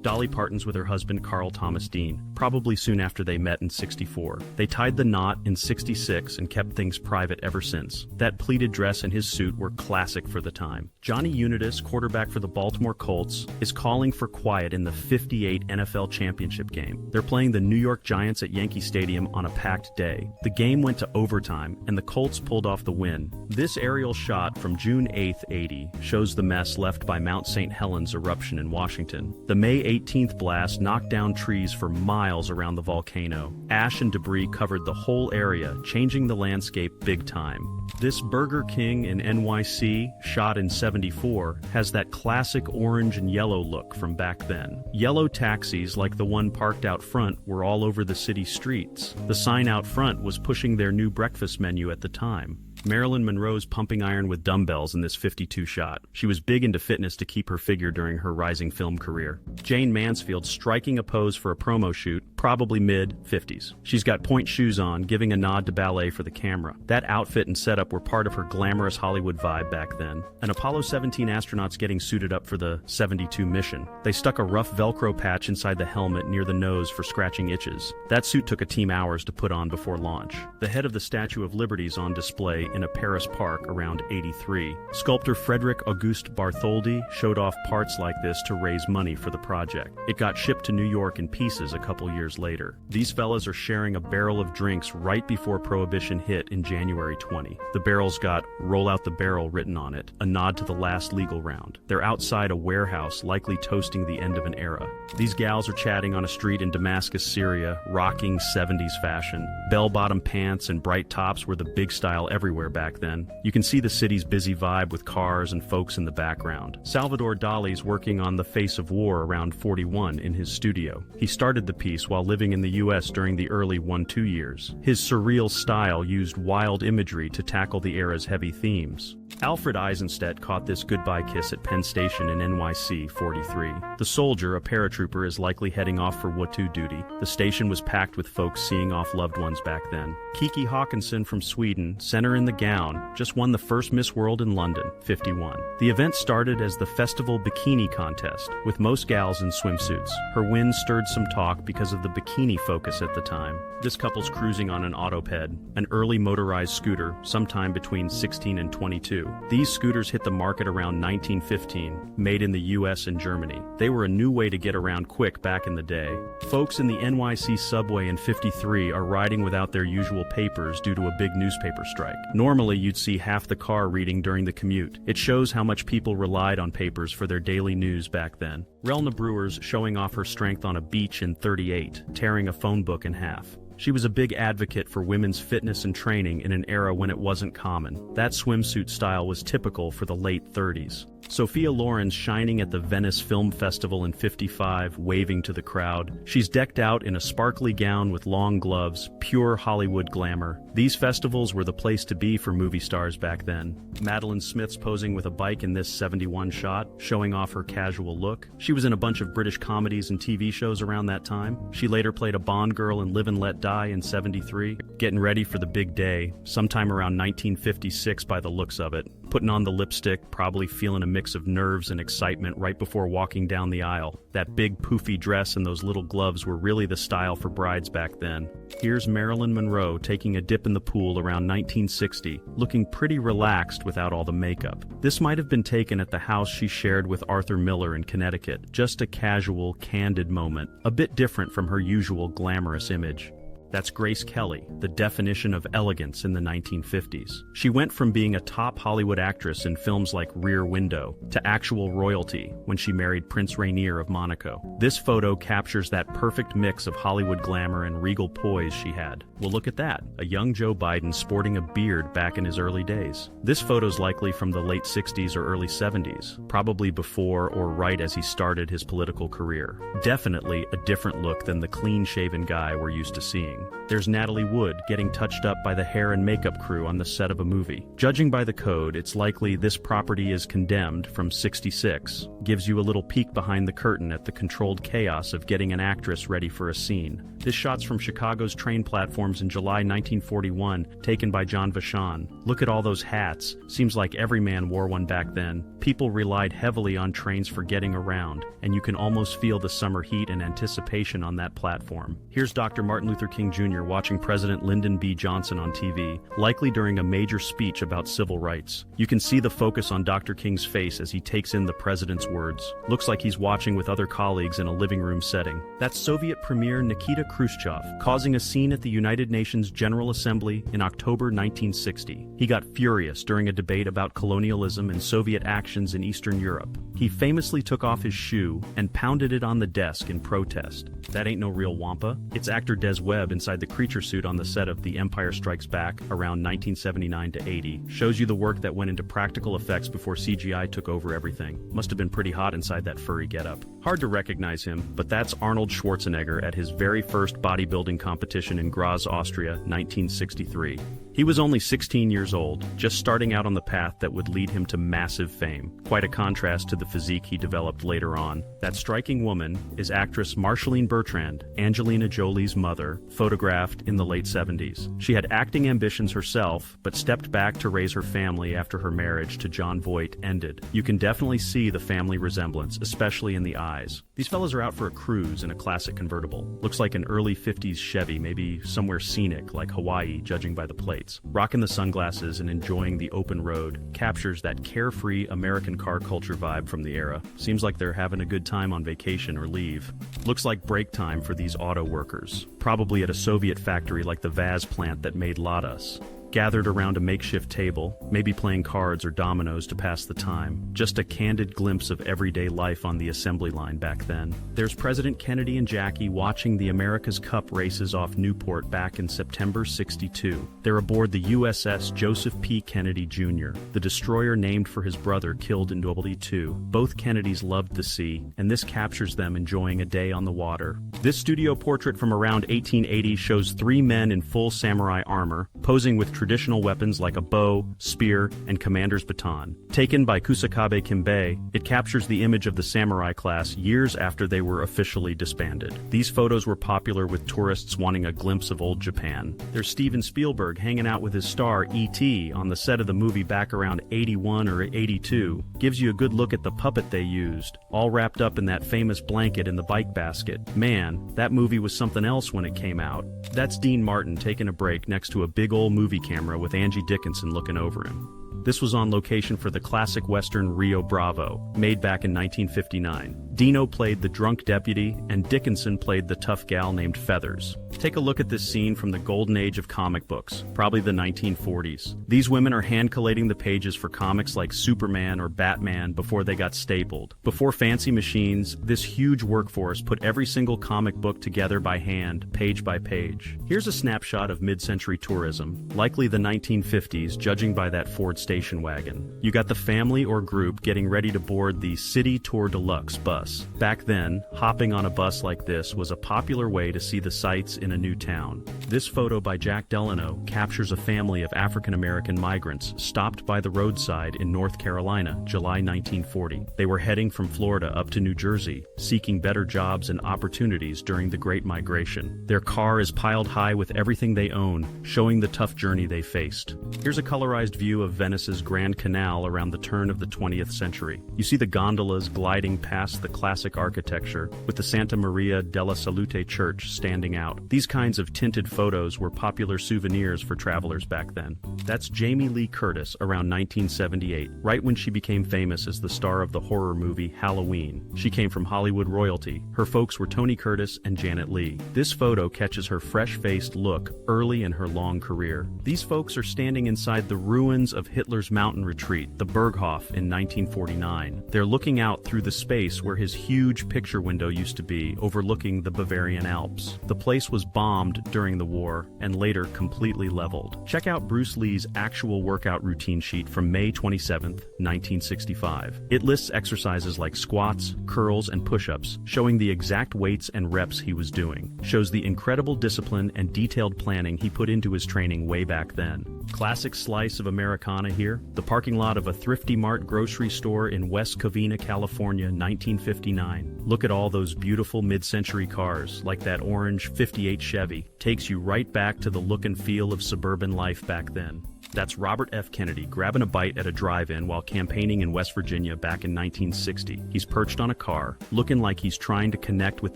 Dolly Parton's with her husband Carl Thomas Dean, probably soon after they met in 64. They tied the knot in 66 and kept things private ever since. That pleated dress and his suit were classic for the time. Johnny Unitas, quarterback for the Baltimore Colts, is calling for quiet in the 58 NFL championship game. They're playing the New York Giants at Yankee Stadium on a packed day. The game went to overtime, and the Colts pulled off the win. This aerial shot from June 8, 80, shows the mess left by Mount St. Helens eruption in Washington. The May 18th blast knocked down trees for miles around the volcano. Ash and debris covered the whole area, changing the landscape big time. This Burger King in NYC, shot in 74, has that classic orange and yellow look from back then. Yellow taxis like the one parked out front were all over the city streets. The sign out front was pushing their new breakfast menu at the time. Marilyn Monroe's pumping iron with dumbbells in this 52 shot. She was big into fitness to keep her figure during her rising film career. Jane Mansfield striking a pose for a promo shoot, probably mid-50s. She's got point shoes on, giving a nod to ballet for the camera. That outfit and setup were part of her glamorous Hollywood vibe back then. An Apollo 17 astronauts getting suited up for the 72 mission. They stuck a rough Velcro patch inside the helmet near the nose for scratching itches. That suit took a team hours to put on before launch. The head of the Statue of Liberty is on display in a Paris park around 83. Sculptor Frederick Auguste Bartholdi showed off parts like this to raise money for the project. It got shipped to New York in pieces a couple years later. These fellas are sharing a barrel of drinks right before Prohibition hit in January 20. The barrel's got "Roll Out the Barrel" written on it, a nod to the last legal round. They're outside a warehouse, likely toasting the end of an era. These gals are chatting on a street in Damascus, Syria, rocking 70s fashion. Bell-bottom pants and bright tops were the big style everywhere back then. You can see the city's busy vibe with cars and folks in the background. Salvador Dali's working on The Face of War around 41 in his studio. He started the piece while living in the US during the early 1-2 years. His surreal style used wild imagery to tackle the era's heavy themes. Alfred Eisenstadt caught this goodbye kiss at Penn Station in NYC 43. The soldier, a paratrooper, is likely heading off for WOTU duty. The station was packed with folks seeing off loved ones back then. Kiki Hawkinson from Sweden, center in the gown, just won the first Miss World in London, 51. The event started as the Festival Bikini Contest, with most gals in swimsuits. Her win stirred some talk because of the bikini focus at the time. This couple's cruising on an autoped, an early motorized scooter, sometime between 16 and 22. These scooters hit the market around 1915, made in the US and Germany. They were a new way to get around quick back in the day. Folks in the NYC subway in 53 are riding without their usual papers due to a big newspaper strike. Normally, you'd see half the car reading during the commute. It shows how much people relied on papers for their daily news back then. Relna Brewer's showing off her strength on a beach in 38, tearing a phone book in half. She was a big advocate for women's fitness and training in an era when it wasn't common. That swimsuit style was typical for the late 30s. Sophia Loren's shining at the Venice Film Festival in 55, waving to the crowd. She's decked out in a sparkly gown with long gloves, pure Hollywood glamour. These festivals were the place to be for movie stars back then. Madeline Smith's posing with a bike in this 71 shot, showing off her casual look. She was in a bunch of British comedies and TV shows around that time. She later played a Bond girl in Live and Let Die in 73. Getting ready for the big day, sometime around 1956 by the looks of it. Putting on the lipstick, probably feeling a mix of nerves and excitement right before walking down the aisle. That big poofy dress and those little gloves were really the style for brides back then. Here's Marilyn Monroe taking a dip in the pool around 1960, looking pretty relaxed without all the makeup. This might have been taken at the house she shared with Arthur Miller in Connecticut. Just a casual, candid moment, a bit different from her usual glamorous image. That's Grace Kelly, the definition of elegance in the 1950s. She went from being a top Hollywood actress in films like Rear Window to actual royalty when she married Prince Rainier of Monaco. This photo captures that perfect mix of Hollywood glamour and regal poise she had. Well, look at that, a young Joe Biden sporting a beard back in his early days. This photo's likely from the late 60s or early 70s, probably before or right as he started his political career. Definitely a different look than the clean-shaven guy we're used to seeing. There's Natalie Wood getting touched up by the hair and makeup crew on the set of a movie. Judging by the code, it's likely This Property is Condemned from 66. Gives you a little peek behind the curtain at the controlled chaos of getting an actress ready for a scene. This shot's from Chicago's train platforms in July 1941, taken by John Vachon. Look at all those hats. Seems like every man wore one back then. People relied heavily on trains for getting around, and you can almost feel the summer heat and anticipation on that platform. Here's Dr. Martin Luther King Jr. watching President Lyndon B. Johnson on TV, likely during a major speech about civil rights. You can see the focus on Dr. King's face as he takes in the president's words. Looks like he's watching with other colleagues in a living room setting. That's Soviet Premier Nikita Khrushchev, causing a scene at the United Nations General Assembly in October 1960. He got furious during a debate about colonialism and Soviet actions in Eastern Europe. He famously took off his shoe and pounded it on the desk in protest. That ain't no real wampa. It's actor Des Webb inside the creature suit on the set of The Empire Strikes Back around 1979 to 80. Shows you the work that went into practical effects before CGI took over everything. Must have been pretty hot inside that furry getup. Hard to recognize him, but that's Arnold Schwarzenegger at his very first bodybuilding competition in Graz, Austria, 1963. He was only 16 years old, just starting out on the path that would lead him to massive fame. Quite a contrast to the physique he developed later on. That striking woman is actress Marceline Bertrand, Angelina Jolie's mother, photographed in the late 70s. She had acting ambitions herself, but stepped back to raise her family after her marriage to John Voight ended. You can definitely see the family resemblance, especially in the eyes. These fellas are out for a cruise in a classic convertible. Looks like an early 50s Chevy, maybe somewhere scenic like Hawaii, judging by the plates. Rocking the sunglasses and enjoying the open road captures that carefree American car culture vibe from the era. Seems like they're having a good time on vacation or leave. Looks like break time for these auto workers, probably at a Soviet factory like the Vaz plant that made Ladas. Gathered around a makeshift table, maybe playing cards or dominoes to pass the time. Just a candid glimpse of everyday life on the assembly line back then. There's President Kennedy and Jackie watching the America's Cup races off Newport back in September '62. They're aboard the USS Joseph P. Kennedy Jr., the destroyer named for his brother killed in World War II. Both Kennedys loved the sea, and this captures them enjoying a day on the water. This studio portrait from around 1880 shows three men in full samurai armor, posing with traditional weapons like a bow, spear, and commander's baton. Taken by Kusakabe Kimbei, it captures the image of the samurai class years after they were officially disbanded. These photos were popular with tourists wanting a glimpse of old Japan. There's Steven Spielberg hanging out with his star E.T. on the set of the movie back around 81 or 82. Gives you a good look at the puppet they used, all wrapped up in that famous blanket in the bike basket. Man, that movie was something else when it came out. That's Dean Martin taking a break next to a big old movie camera with Angie Dickinson looking over him. This was on location for the classic western Rio Bravo, made back in 1959. Dino played the drunk deputy, and Dickinson played the tough gal named Feathers. Take a look at this scene from the golden age of comic books, probably the 1940s. These women are hand-collating the pages for comics like Superman or Batman before they got stapled. Before fancy machines, this huge workforce put every single comic book together by hand, page by page. Here's a snapshot of mid-century tourism, likely the 1950s, judging by that Ford station wagon. You got the family or group getting ready to board the City Tour Deluxe bus. Back then, hopping on a bus like this was a popular way to see the sights in a new town. This photo by Jack Delano captures a family of African-American migrants stopped by the roadside in North Carolina, July 1940. They were heading from Florida up to New Jersey, seeking better jobs and opportunities during the Great Migration. Their car is piled high with everything they own, showing the tough journey they faced. Here's a colorized view of Venice's Grand Canal around the turn of the 20th century. You see the gondolas gliding past the classic architecture, with the Santa Maria della Salute Church standing out. These kinds of tinted photos were popular souvenirs for travelers back then. That's Jamie Lee Curtis around 1978, right when she became famous as the star of the horror movie Halloween. She came from Hollywood royalty. Her folks were Tony Curtis and Janet Leigh. This photo catches her fresh-faced look early in her long career. These folks are standing inside the ruins of Hitler's mountain retreat, the Berghof, in 1949. They're looking out through the space where his huge picture window used to be, overlooking the Bavarian Alps. The place was bombed during the war and later completely leveled. Check out Bruce Lee's actual workout routine sheet from May 27, 1965. It lists exercises like squats, curls, and push-ups, showing the exact weights and reps he was doing. Shows the incredible discipline and detailed planning he put into his training way back then. Classic slice of Americana here, the parking lot of a Thrifty Mart grocery store in West Covina, California, 1959. Look at all those beautiful mid-century cars, like that orange '58 Chevy. Takes you right back to the look and feel of suburban life back then. That's Robert F. Kennedy grabbing a bite at a drive-in while campaigning in West Virginia back in 1960. He's perched on a car, looking like he's trying to connect with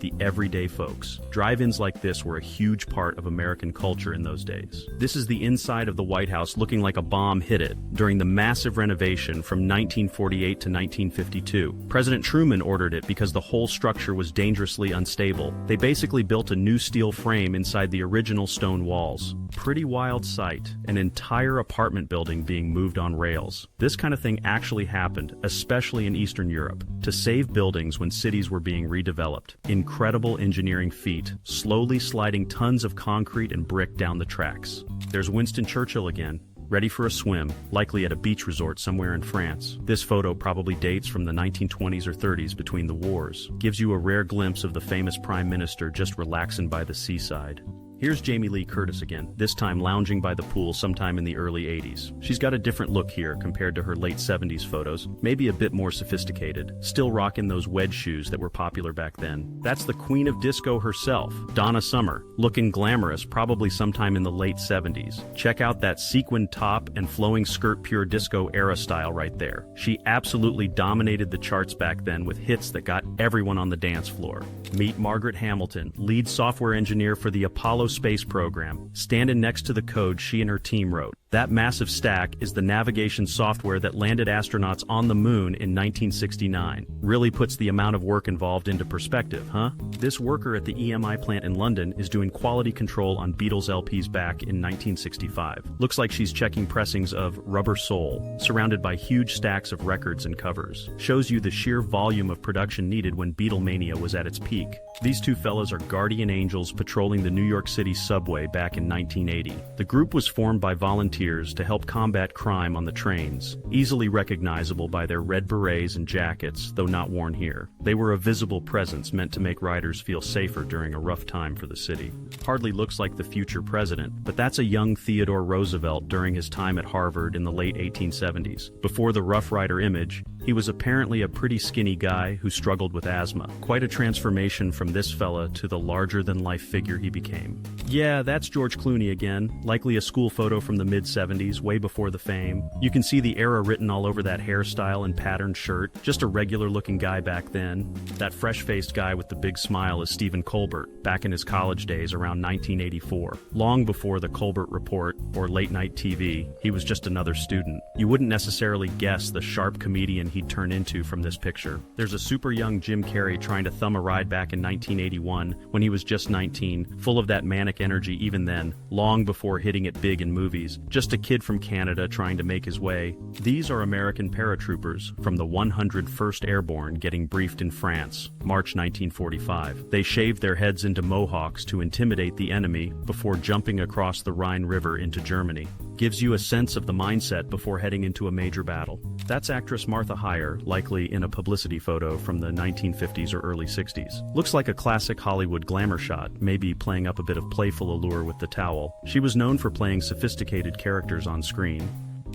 the everyday folks. Drive-ins like this were a huge part of American culture in those days. This is the inside of the White House looking like a bomb hit it during the massive renovation from 1948 to 1952. President Truman ordered it because the whole structure was dangerously unstable. They basically built a new steel frame inside the original stone walls. Pretty wild sight, an entire apartment building being moved on rails. This kind of thing actually happened, especially in Eastern Europe, to save buildings when cities were being redeveloped. Incredible engineering feat, slowly sliding tons of concrete and brick down the tracks. There's Winston Churchill again, ready for a swim, likely at a beach resort somewhere in France. This photo probably dates from the 1920s or 30s between the wars. Gives you a rare glimpse of the famous prime minister just relaxing by the seaside. Here's Jamie Lee Curtis again, this time lounging by the pool sometime in the early 80s. She's got a different look here compared to her late 70s photos, maybe a bit more sophisticated, still rocking those wedge shoes that were popular back then. That's the queen of disco herself, Donna Summer, looking glamorous probably sometime in the late 70s. Check out that sequined top and flowing skirt, pure disco era style right there. She absolutely dominated the charts back then with hits that got everyone on the dance floor. Meet Margaret Hamilton, lead software engineer for the Apollo space program, standing next to the code she and her team wrote. That massive stack is the navigation software that landed astronauts on the moon in 1969. Really puts the amount of work involved into perspective, huh? This worker at the EMI plant in London is doing quality control on Beatles LPs back in 1965. Looks like she's checking pressings of Rubber Soul, surrounded by huge stacks of records and covers. Shows you the sheer volume of production needed when Beatlemania was at its peak. These two fellas are guardian angels patrolling the New York City subway back in 1980. The group was formed by volunteers to help combat crime on the trains, easily recognizable by their red berets and jackets, though not worn here. They were a visible presence meant to make riders feel safer during a rough time for the city. Hardly looks like the future president, but that's a young Theodore Roosevelt during his time at Harvard in the late 1870s. Before the Rough Rider image, he was apparently a pretty skinny guy who struggled with asthma. Quite a transformation from this fella to the larger-than-life figure he became. Yeah, that's George Clooney again, likely a school photo from the mid-70s, way before the fame. You can see the era written all over that hairstyle and patterned shirt, just a regular-looking guy back then. That fresh-faced guy with the big smile is Stephen Colbert, back in his college days around 1984. Long before the Colbert Report or late-night TV, he was just another student. You wouldn't necessarily guess the sharp comedian he'd turn into from this picture. There's a super young Jim Carrey trying to thumb a ride back in 1981 when he was just 19, full of that manic energy even then, long before hitting it big in movies. Just a kid from Canada trying to make his way. These are American paratroopers from the 101st Airborne getting briefed in France, March 1945. They shaved their heads into mohawks to intimidate the enemy before jumping across the Rhine River into Germany. Gives you a sense of the mindset before heading into a major battle. That's actress Martha Heyer, likely in a publicity photo from the 1950s or early 60s. Looks like a classic Hollywood glamour shot, maybe playing up a bit of playful allure with the towel. She was known for playing sophisticated characters on screen.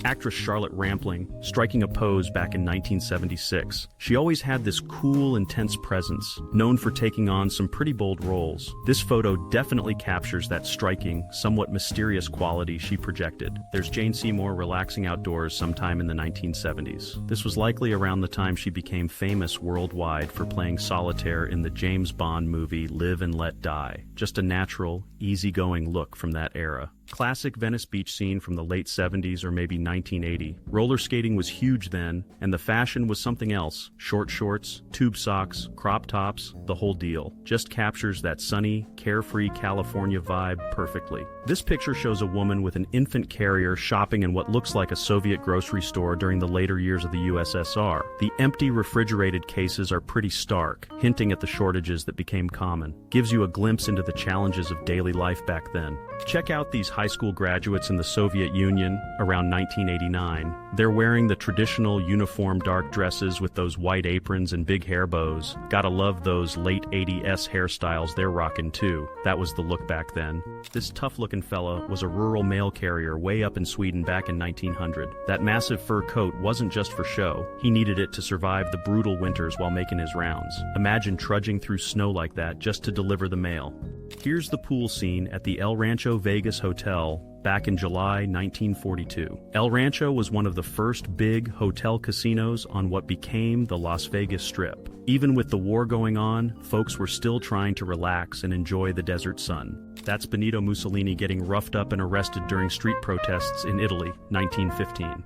Actress Charlotte Rampling, striking a pose back in 1976. She always had this cool, intense presence, known for taking on some pretty bold roles. This photo definitely captures that striking, somewhat mysterious quality she projected. There's Jane Seymour relaxing outdoors sometime in the 1970s. This was likely around the time she became famous worldwide for playing solitaire in the James Bond movie Live and Let Die. Just a natural, easygoing look from that era. Classic Venice Beach scene from the late 70s or maybe 1980. Roller skating was huge then, and the fashion was something else. Short shorts, tube socks, crop tops, the whole deal. Just captures that sunny, carefree California vibe perfectly. This picture shows a woman with an infant carrier shopping in what looks like a Soviet grocery store during the later years of the USSR. The empty refrigerated cases are pretty stark, hinting at the shortages that became common. Gives you a glimpse into the challenges of daily life back then. Check out these high school graduates in the Soviet Union around 1989. They're wearing the traditional uniform dark dresses with those white aprons and big hair bows. Gotta love those late 80s hairstyles they're rocking too. That was the look back then. This tough-looking fella was a rural mail carrier way up in Sweden back in 1900. That massive fur coat wasn't just for show. He needed it to survive the brutal winters while making his rounds. Imagine trudging through snow like that just to deliver the mail. Here's the pool scene at the El Rancho Vegas Hotel back in July 1942. El Rancho was one of the first big hotel casinos on what became the Las Vegas Strip. Even with the war going on, folks were still trying to relax and enjoy the desert sun. That's Benito Mussolini getting roughed up and arrested during street protests in Italy, 1915.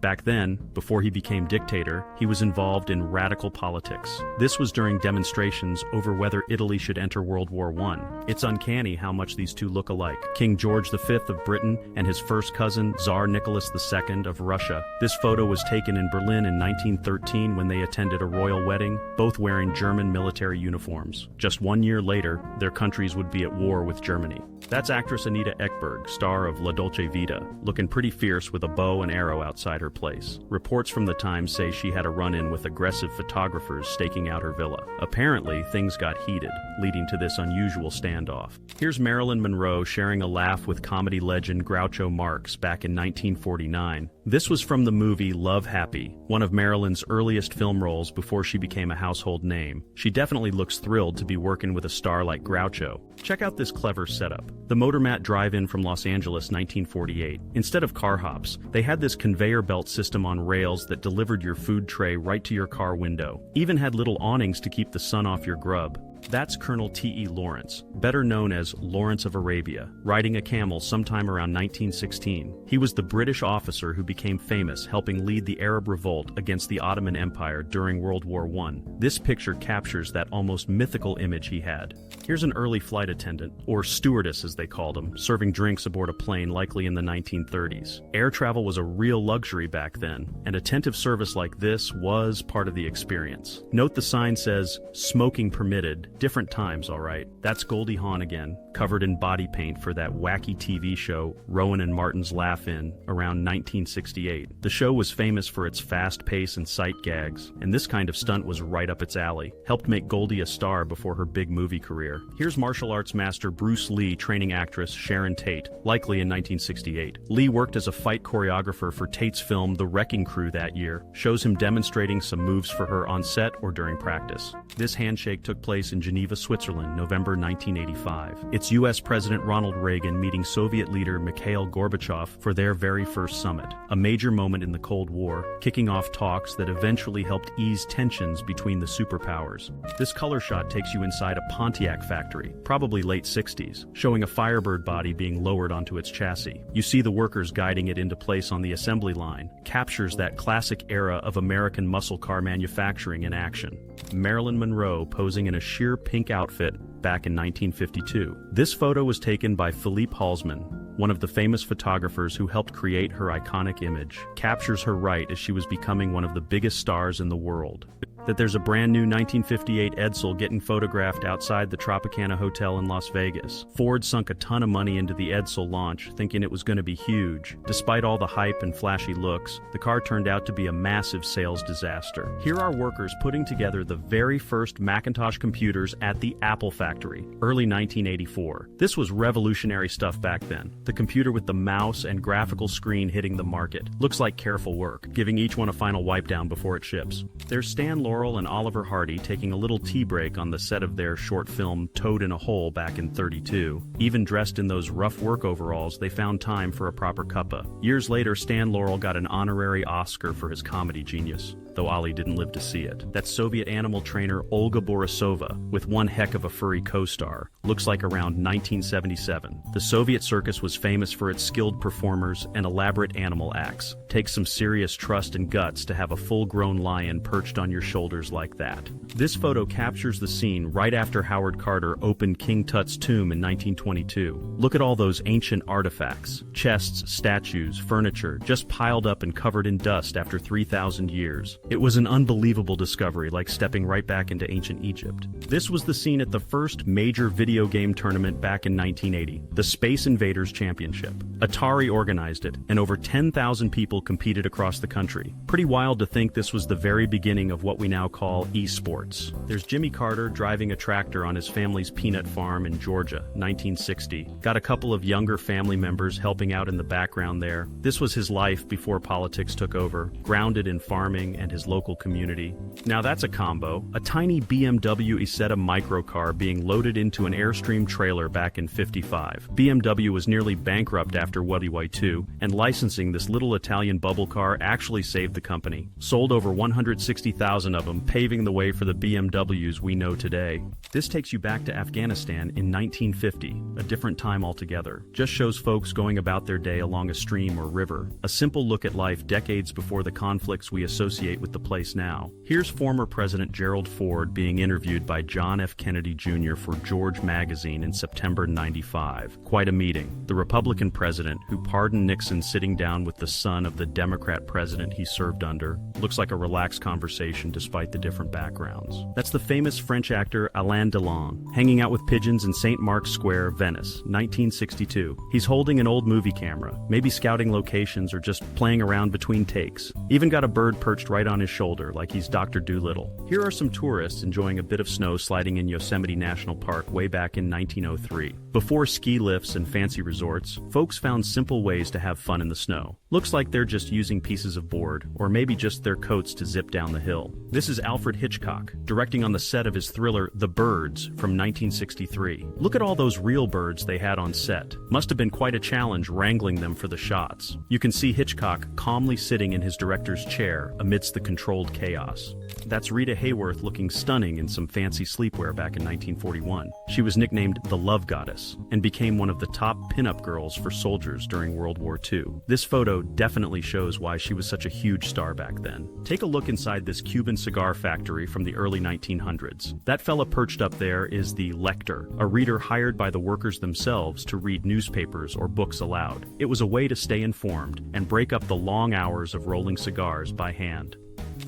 Back then, before he became dictator, he was involved in radical politics. This was during demonstrations over whether Italy should enter World War I. It's uncanny how much these two look alike. King George V of Britain and his first cousin, Tsar Nicholas II of Russia. This photo was taken in Berlin in 1913 when they attended a royal wedding, both wearing German military uniforms. Just 1 year later, their countries would be at war with Germany. That's actress Anita Ekberg, star of La Dolce Vita, looking pretty fierce with a bow and arrow outside her her place. Reports from the time say she had a run-in with aggressive photographers staking out her villa. Apparently, things got heated, leading to this unusual standoff. Here's Marilyn Monroe sharing a laugh with comedy legend Groucho Marx back in 1949. This was from the movie Love Happy, one of Marilyn's earliest film roles before she became a household name. She definitely looks thrilled to be working with a star like Groucho. Check out this clever setup. The Motormat Drive-In from Los Angeles, 1948. Instead of car hops, they had this conveyor belt system on rails that delivered your food tray right to your car window. Even had little awnings to keep the sun off your grub. That's Colonel T.E. Lawrence, better known as Lawrence of Arabia, riding a camel sometime around 1916. He was the British officer who became famous, helping lead the Arab revolt against the Ottoman Empire during World War I. This picture captures that almost mythical image he had. Here's an early flight attendant, or stewardess as they called them, serving drinks aboard a plane likely in the 1930s. Air travel was a real luxury back then, and attentive service like this was part of the experience. Note the sign says, "Smoking permitted." Different times, all right. That's Goldie Hawn again, covered in body paint for that wacky TV show Rowan and Martin's Laugh-In around 1968. The show was famous for its fast pace and sight gags, and this kind of stunt was right up its alley. Helped make Goldie a star before her big movie career. Here's martial arts master Bruce Lee training actress Sharon Tate, likely in 1968. Lee worked as a fight choreographer for Tate's film The Wrecking Crew that year. Shows him demonstrating some moves for her on set or during practice. This handshake took place in Geneva, Switzerland, November 1985. It's U.S. President Ronald Reagan meeting Soviet leader Mikhail Gorbachev for their very first summit, a major moment in the Cold War, kicking off talks that eventually helped ease tensions between the superpowers. This color shot takes you inside a Pontiac factory, probably late 60s, showing a Firebird body being lowered onto its chassis. You see the workers guiding it into place on the assembly line, captures that classic era of American muscle car manufacturing in action. Marilyn Monroe posing in a sheer pink outfit back in 1952. This photo was taken by Philippe Halsman, one of the famous photographers who helped create her iconic image. Captures her right as she was becoming one of the biggest stars in the world. That there's a brand new 1958 Edsel getting photographed outside the Tropicana Hotel in Las Vegas. Ford sunk a ton of money into the Edsel launch, thinking it was going to be huge. Despite all the hype and flashy looks, the car turned out to be a massive sales disaster. Here are workers putting together the very first Macintosh computers at the Apple factory, early 1984. This was revolutionary stuff back then. The computer with the mouse and graphical screen hitting the market. Looks like careful work, giving each one a final wipe down before it ships. There's Stan Laurel and Oliver Hardy taking a little tea break on the set of their short film Toad in a Hole back in '32. Even dressed in those rough work overalls, they found time for a proper cuppa. Years later, Stan Laurel got an honorary Oscar for his comedy genius, though Ollie didn't live to see it. That's Soviet animal trainer Olga Borisova, with one heck of a furry co-star. Looks like around 1977. The Soviet circus was famous for its skilled performers and elaborate animal acts. Takes some serious trust and guts to have a full-grown lion perched on your shoulders like that. This photo captures the scene right after Howard Carter opened King Tut's tomb in 1922. Look at all those ancient artifacts. Chests, statues, furniture, just piled up and covered in dust after 3,000 years. It was an unbelievable discovery, like stepping right back into ancient Egypt. This was the scene at the first major video game tournament back in 1980, the Space Invaders Championship. Atari organized it, and over 10,000 people competed across the country. Pretty wild to think this was the very beginning of what we now call esports. There's Jimmy Carter driving a tractor on his family's peanut farm in Georgia, 1960. Got a couple of younger family members helping out in the background there. This was his life before politics took over, grounded in farming and his local community. Now that's a combo. A tiny BMW Isetta microcar being loaded into an Airstream trailer back in '55. BMW was nearly bankrupt after Wuddy Why 2, and licensing this little Italian bubble car actually saved the company. Sold over 160,000 of them, paving the way for the BMWs we know today. This takes you back to Afghanistan in 1950, a different time altogether. Just shows folks going about their day along a stream or river. A simple look at life decades before the conflicts we associate with the place now. Here's former President Gerald Ford being interviewed by John F. Kennedy Jr. for George magazine in September '95. Quite a meeting. The Republican president, who pardoned Nixon sitting down with the son of the Democrat president he served under. Looks like a relaxed conversation despite despite the different backgrounds. That's the famous French actor Alain Delon, hanging out with pigeons in St. Mark's Square, Venice, 1962. He's holding an old movie camera, maybe scouting locations or just playing around between takes. Even got a bird perched right on his shoulder, like he's Dr. Dolittle. Here are some tourists enjoying a bit of snow sliding in Yosemite National Park way back in 1903. Before ski lifts and fancy resorts, folks found simple ways to have fun in the snow. Looks like they're just using pieces of board, or maybe just their coats to zip down the hill. This is Alfred Hitchcock, directing on the set of his thriller The Birds from 1963. Look at all those real birds they had on set. Must have been quite a challenge wrangling them for the shots. You can see Hitchcock calmly sitting in his director's chair amidst the controlled chaos. That's Rita Hayworth looking stunning in some fancy sleepwear back in 1941. She was nicknamed the Love Goddess and became one of the top pinup girls for soldiers during World War II. This photo definitely shows why she was such a huge star back then. Take a look inside this Cuban cigar factory from the early 1900s. That fella perched up there is the lector, a reader hired by the workers themselves to read newspapers or books aloud. It was a way to stay informed and break up the long hours of rolling cigars by hand.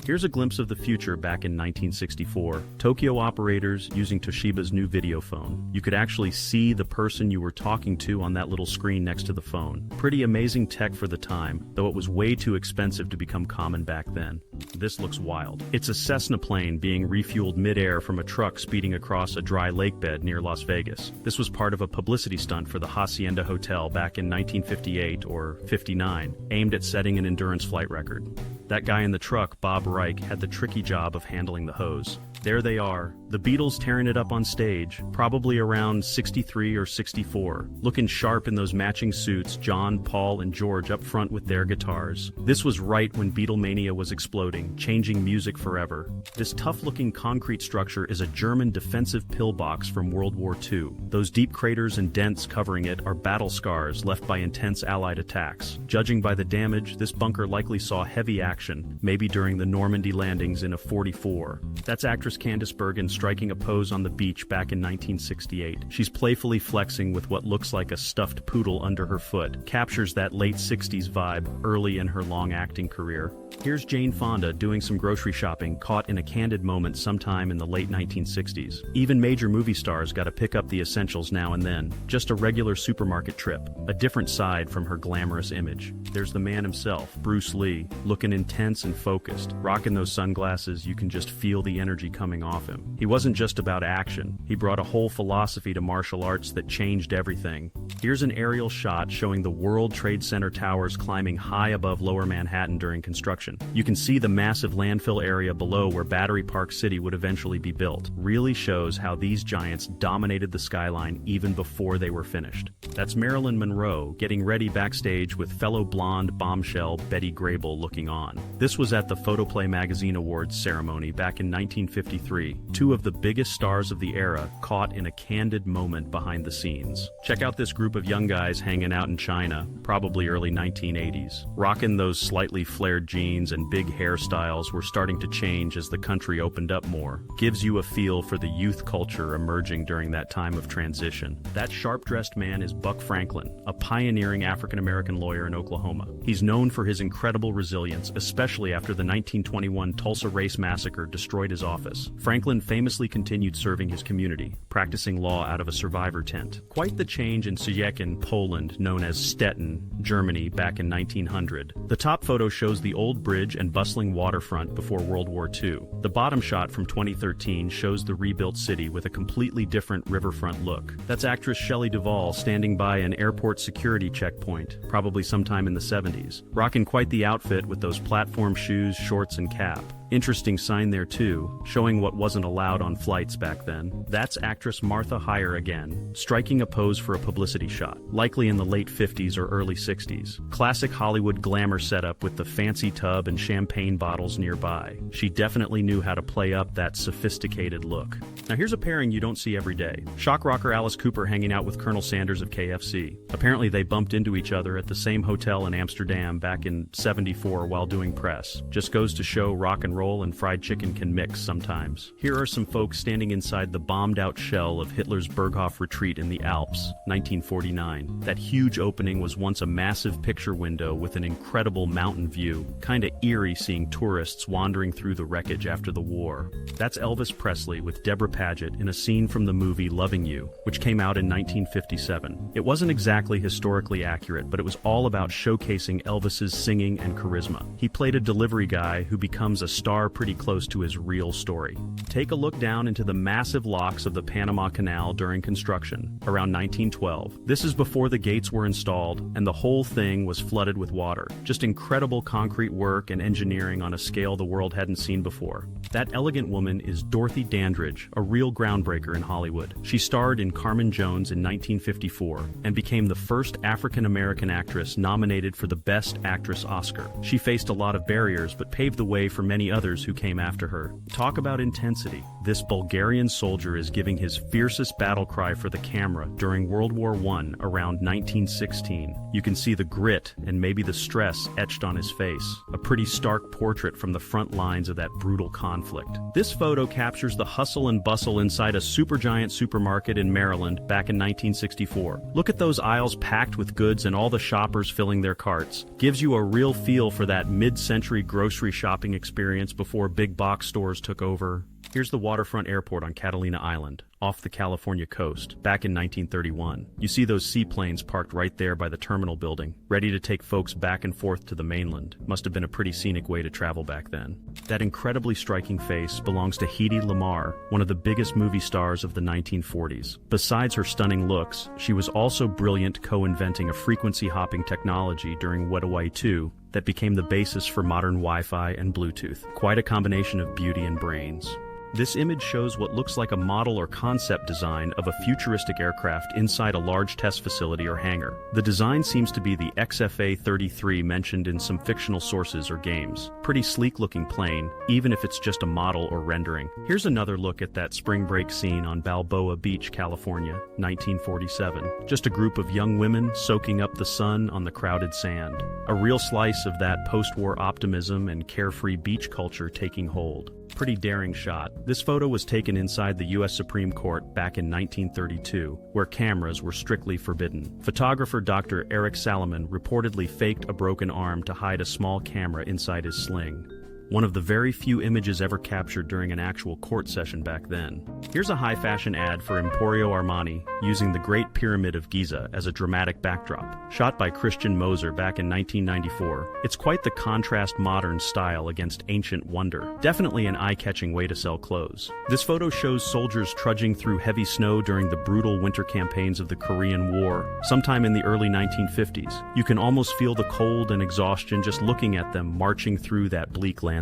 Here's a glimpse of the future back in 1964. Tokyo operators using Toshiba's new video phone. You could actually see the person you were talking to on that little screen next to the phone. Pretty amazing tech for the time, though it was way too expensive to become common back then. This looks wild. It's a Cessna plane being refueled mid-air from a truck speeding across a dry lake bed near Las Vegas. This was part of a publicity stunt for the Hacienda Hotel back in 1958 or 59, aimed at setting an endurance flight record. That guy in the truck, Bob Reich, had the tricky job of handling the hose. There they are, the Beatles tearing it up on stage, probably around 63 or 64, looking sharp in those matching suits, John, Paul, and George up front with their guitars. This was right when Beatlemania was exploding, changing music forever. This tough-looking concrete structure is a German defensive pillbox from World War II. Those deep craters and dents covering it are battle scars left by intense Allied attacks. Judging by the damage, this bunker likely saw heavy action, maybe during the Normandy landings in a 44. That's actress Candice Bergen striking a pose on the beach back in 1968. She's playfully flexing with what looks like a stuffed poodle under her foot. Captures that late 60s vibe early in her long acting career. Here's Jane Fonda doing some grocery shopping, caught in a candid moment sometime in the late 1960s. Even major movie stars gotta pick up the essentials now and then. Just a regular supermarket trip, a different side from her glamorous image. There's the man himself, Bruce Lee, looking intense and focused. Rocking those sunglasses, you can just feel the energy coming off him. He wasn't just about action. He brought a whole philosophy to martial arts that changed everything. Here's an aerial shot showing the World Trade Center towers climbing high above Lower Manhattan during construction. You can see the massive landfill area below where Battery Park City would eventually be built. Really shows how these giants dominated the skyline even before they were finished. That's Marilyn Monroe getting ready backstage with fellow blonde bombshell Betty Grable looking on. This was at the Photoplay Magazine Awards ceremony back in 1953. Two of the biggest stars of the era caught in a candid moment behind the scenes. Check out this group of young guys hanging out in China, probably early 1980s. Rocking those slightly flared jeans and big hairstyles were starting to change as the country opened up more. Gives you a feel for the youth culture emerging during that time of transition. That sharp-dressed man is Buck Franklin, a pioneering African-American lawyer in Oklahoma. He's known for his incredible resilience, especially after the 1921 Tulsa Race Massacre destroyed his office. Franklin famously continued serving his community, practicing law out of a survivor tent. Quite the change in Szczecin, Poland, known as Stettin, Germany, back in 1900. The top photo shows the old bridge and bustling waterfront before World War II. The bottom shot from 2013 shows the rebuilt city with a completely different riverfront look. That's actress Shelley Duvall standing by an airport security checkpoint, probably sometime in the 70s. Rocking quite the outfit with those platform shoes, shorts, and cap. Interesting sign there too, showing what wasn't allowed on flights back then. That's actress Martha Heyer again, striking a pose for a publicity shot, likely in the late 50s or early 60s. Classic Hollywood glamour setup with the fancy tub and champagne bottles nearby. She definitely knew how to play up that sophisticated look. Now here's a pairing you don't see every day. Shock rocker Alice Cooper hanging out with Colonel Sanders of KFC. Apparently they bumped into each other at the same hotel in Amsterdam back in '74 while doing press. Just goes to show rock and roll and fried chicken can mix sometimes. Here are some folks standing inside the bombed-out shell of Hitler's Berghof retreat in the Alps, 1949. That huge opening was once a massive picture window with an incredible mountain view. Kinda eerie seeing tourists wandering through the wreckage after the war. That's Elvis Presley with Deborah Paget in a scene from the movie Loving You, which came out in 1957. It wasn't exactly historically accurate, but it was all about showcasing Elvis's singing and charisma. He played a delivery guy who becomes a star pretty close to his real story. Take a look down into the massive locks of the Panama Canal during construction, around 1912. This is before the gates were installed, and the whole thing was flooded with water. Just incredible concrete work and engineering on a scale the world hadn't seen before. That elegant woman is Dorothy Dandridge, a real groundbreaker in Hollywood. She starred in Carmen Jones in 1954 and became the first African-American actress nominated for the Best Actress Oscar. She faced a lot of barriers but paved the way for many others who came after her. Talk about intensity. This Bulgarian soldier is giving his fiercest battle cry for the camera during World War I around 1916. You can see the grit and maybe the stress etched on his face. A pretty stark portrait from the front lines of that brutal conflict. This photo captures the hustle and bustle inside a supergiant supermarket in Maryland back in 1964. Look at those aisles packed with goods and all the shoppers filling their carts. Gives you a real feel for that mid-century grocery shopping experience before big box stores took over. Here's the waterfront airport on Catalina Island, off the California coast, back in 1931. You see those seaplanes parked right there by the terminal building, ready to take folks back and forth to the mainland. Must have been a pretty scenic way to travel back then. That incredibly striking face belongs to Hedy Lamarr, one of the biggest movie stars of the 1940s. Besides her stunning looks, she was also brilliant co-inventing a frequency-hopping technology during Wedawai 2 that became the basis for modern Wi-Fi and Bluetooth. Quite a combination of beauty and brains. This image shows what looks like a model or concept design of a futuristic aircraft inside a large test facility or hangar. The design seems to be the XFA-33 mentioned in some fictional sources or games. Pretty sleek-looking plane, even if it's just a model or rendering. Here's another look at that spring break scene on Balboa Beach, California, 1947. Just a group of young women soaking up the sun on the crowded sand. A real slice of that post-war optimism and carefree beach culture taking hold. Pretty daring shot. This photo was taken inside the U.S. Supreme Court back in 1932, where cameras were strictly forbidden. Photographer Dr. Eric Salomon reportedly faked a broken arm to hide a small camera inside his sling. One of the very few images ever captured during an actual court session back then. Here's a high-fashion ad for Emporio Armani, using the Great Pyramid of Giza as a dramatic backdrop. Shot by Christian Moser back in 1994, it's quite the contrast modern style against ancient wonder. Definitely an eye-catching way to sell clothes. This photo shows soldiers trudging through heavy snow during the brutal winter campaigns of the Korean War, sometime in the early 1950s. You can almost feel the cold and exhaustion just looking at them marching through that bleak landscape.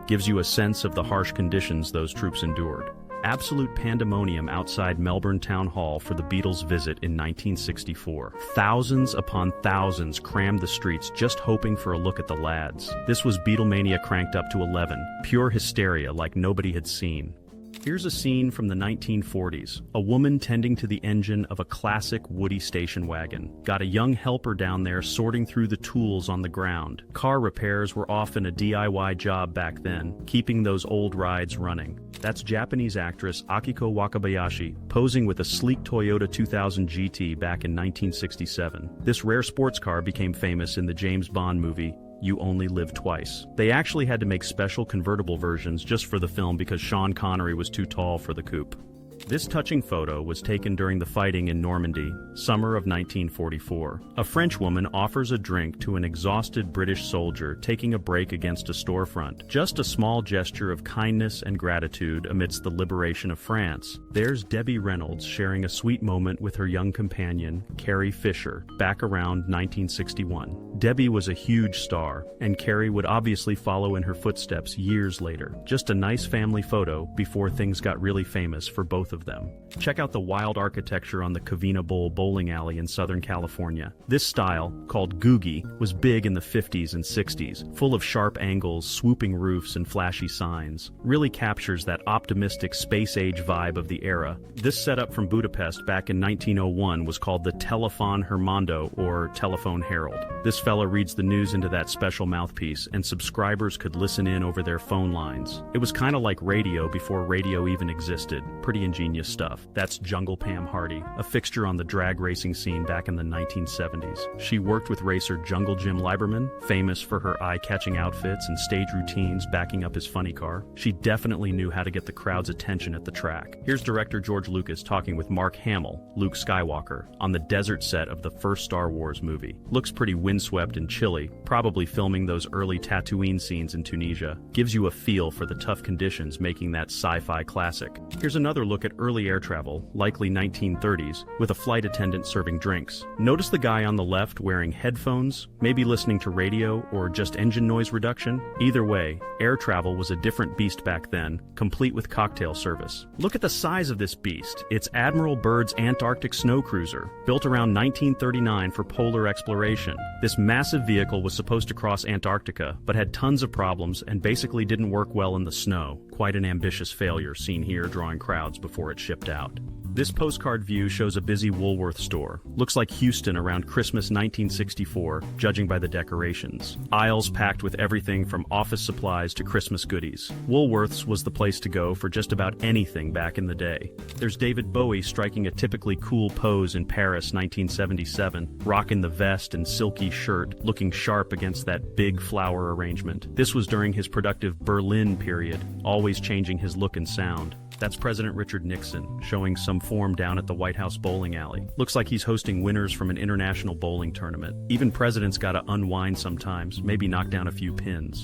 Gives you a sense of the harsh conditions those troops endured. Absolute pandemonium outside Melbourne Town Hall for the Beatles' visit in 1964. Thousands upon thousands crammed the streets just hoping for a look at the lads. This was Beatlemania cranked up to 11. Pure hysteria like nobody had seen. Here's a scene from the 1940s. A woman tending to the engine of a classic Woody station wagon. Got a young helper down there sorting through the tools on the ground. Car repairs were often a DIY job back then, keeping those old rides running. That's Japanese actress Akiko Wakabayashi, posing with a sleek Toyota 2000 GT back in 1967. This rare sports car became famous in the James Bond movie You Only Live Twice. They actually had to make special convertible versions just for the film because Sean Connery was too tall for the coupe. This touching photo was taken during the fighting in Normandy, summer of 1944. A French woman offers a drink to an exhausted British soldier taking a break against a storefront. Just a small gesture of kindness and gratitude amidst the liberation of France. There's Debbie Reynolds sharing a sweet moment with her young companion, Carrie Fisher, back around 1961. Debbie was a huge star, and Carrie would obviously follow in her footsteps years later. Just a nice family photo before things got really famous for both both of them. Check out the wild architecture on the Covina Bowl bowling alley in Southern California. This style, called googie, was big in the 50s and 60s, full of sharp angles, swooping roofs, and flashy signs. Really captures that optimistic space-age vibe of the era. This setup from Budapest back in 1901 was called the Telefon Hermando, or Telephone Herald. This fella reads the news into that special mouthpiece, and subscribers could listen in over their phone lines. It was kind of like radio before radio even existed. Pretty ingenious stuff. That's Jungle Pam Hardy, a fixture on the drag racing scene back in the 1970s. She worked with racer Jungle Jim Lieberman, famous for her eye-catching outfits and stage routines backing up his funny car. She definitely knew how to get the crowd's attention at the track. Here's director George Lucas talking with Mark Hamill, Luke Skywalker, on the desert set of the first Star Wars movie. Looks pretty windswept and chilly, probably filming those early Tatooine scenes in Tunisia. Gives you a feel for the tough conditions making that sci-fi classic. Here's another look at early air travel, likely 1930s, with a flight attendant serving drinks. Notice the guy on the left wearing headphones, maybe listening to radio or just engine noise reduction? Either way, air travel was a different beast back then, complete with cocktail service. Look at the size of this beast. It's Admiral Byrd's Antarctic snow cruiser, built around 1939 for polar exploration. This massive vehicle was supposed to cross Antarctica, but had tons of problems and basically didn't work well in the snow. Quite an ambitious failure seen here drawing crowds before it shipped out. This postcard view shows a busy Woolworth store. Looks like Houston around Christmas 1964, judging by the decorations. Aisles packed with everything from office supplies to Christmas goodies. Woolworth's was the place to go for just about anything back in the day. There's David Bowie striking a typically cool pose in Paris 1977, rocking the vest and silky shirt, looking sharp against that big flower arrangement. This was during his productive Berlin period, always changing his look and sound. That's President Richard Nixon, showing some form down at the White House bowling alley. Looks like he's hosting winners from an international bowling tournament. Even presidents gotta unwind sometimes, maybe knock down a few pins.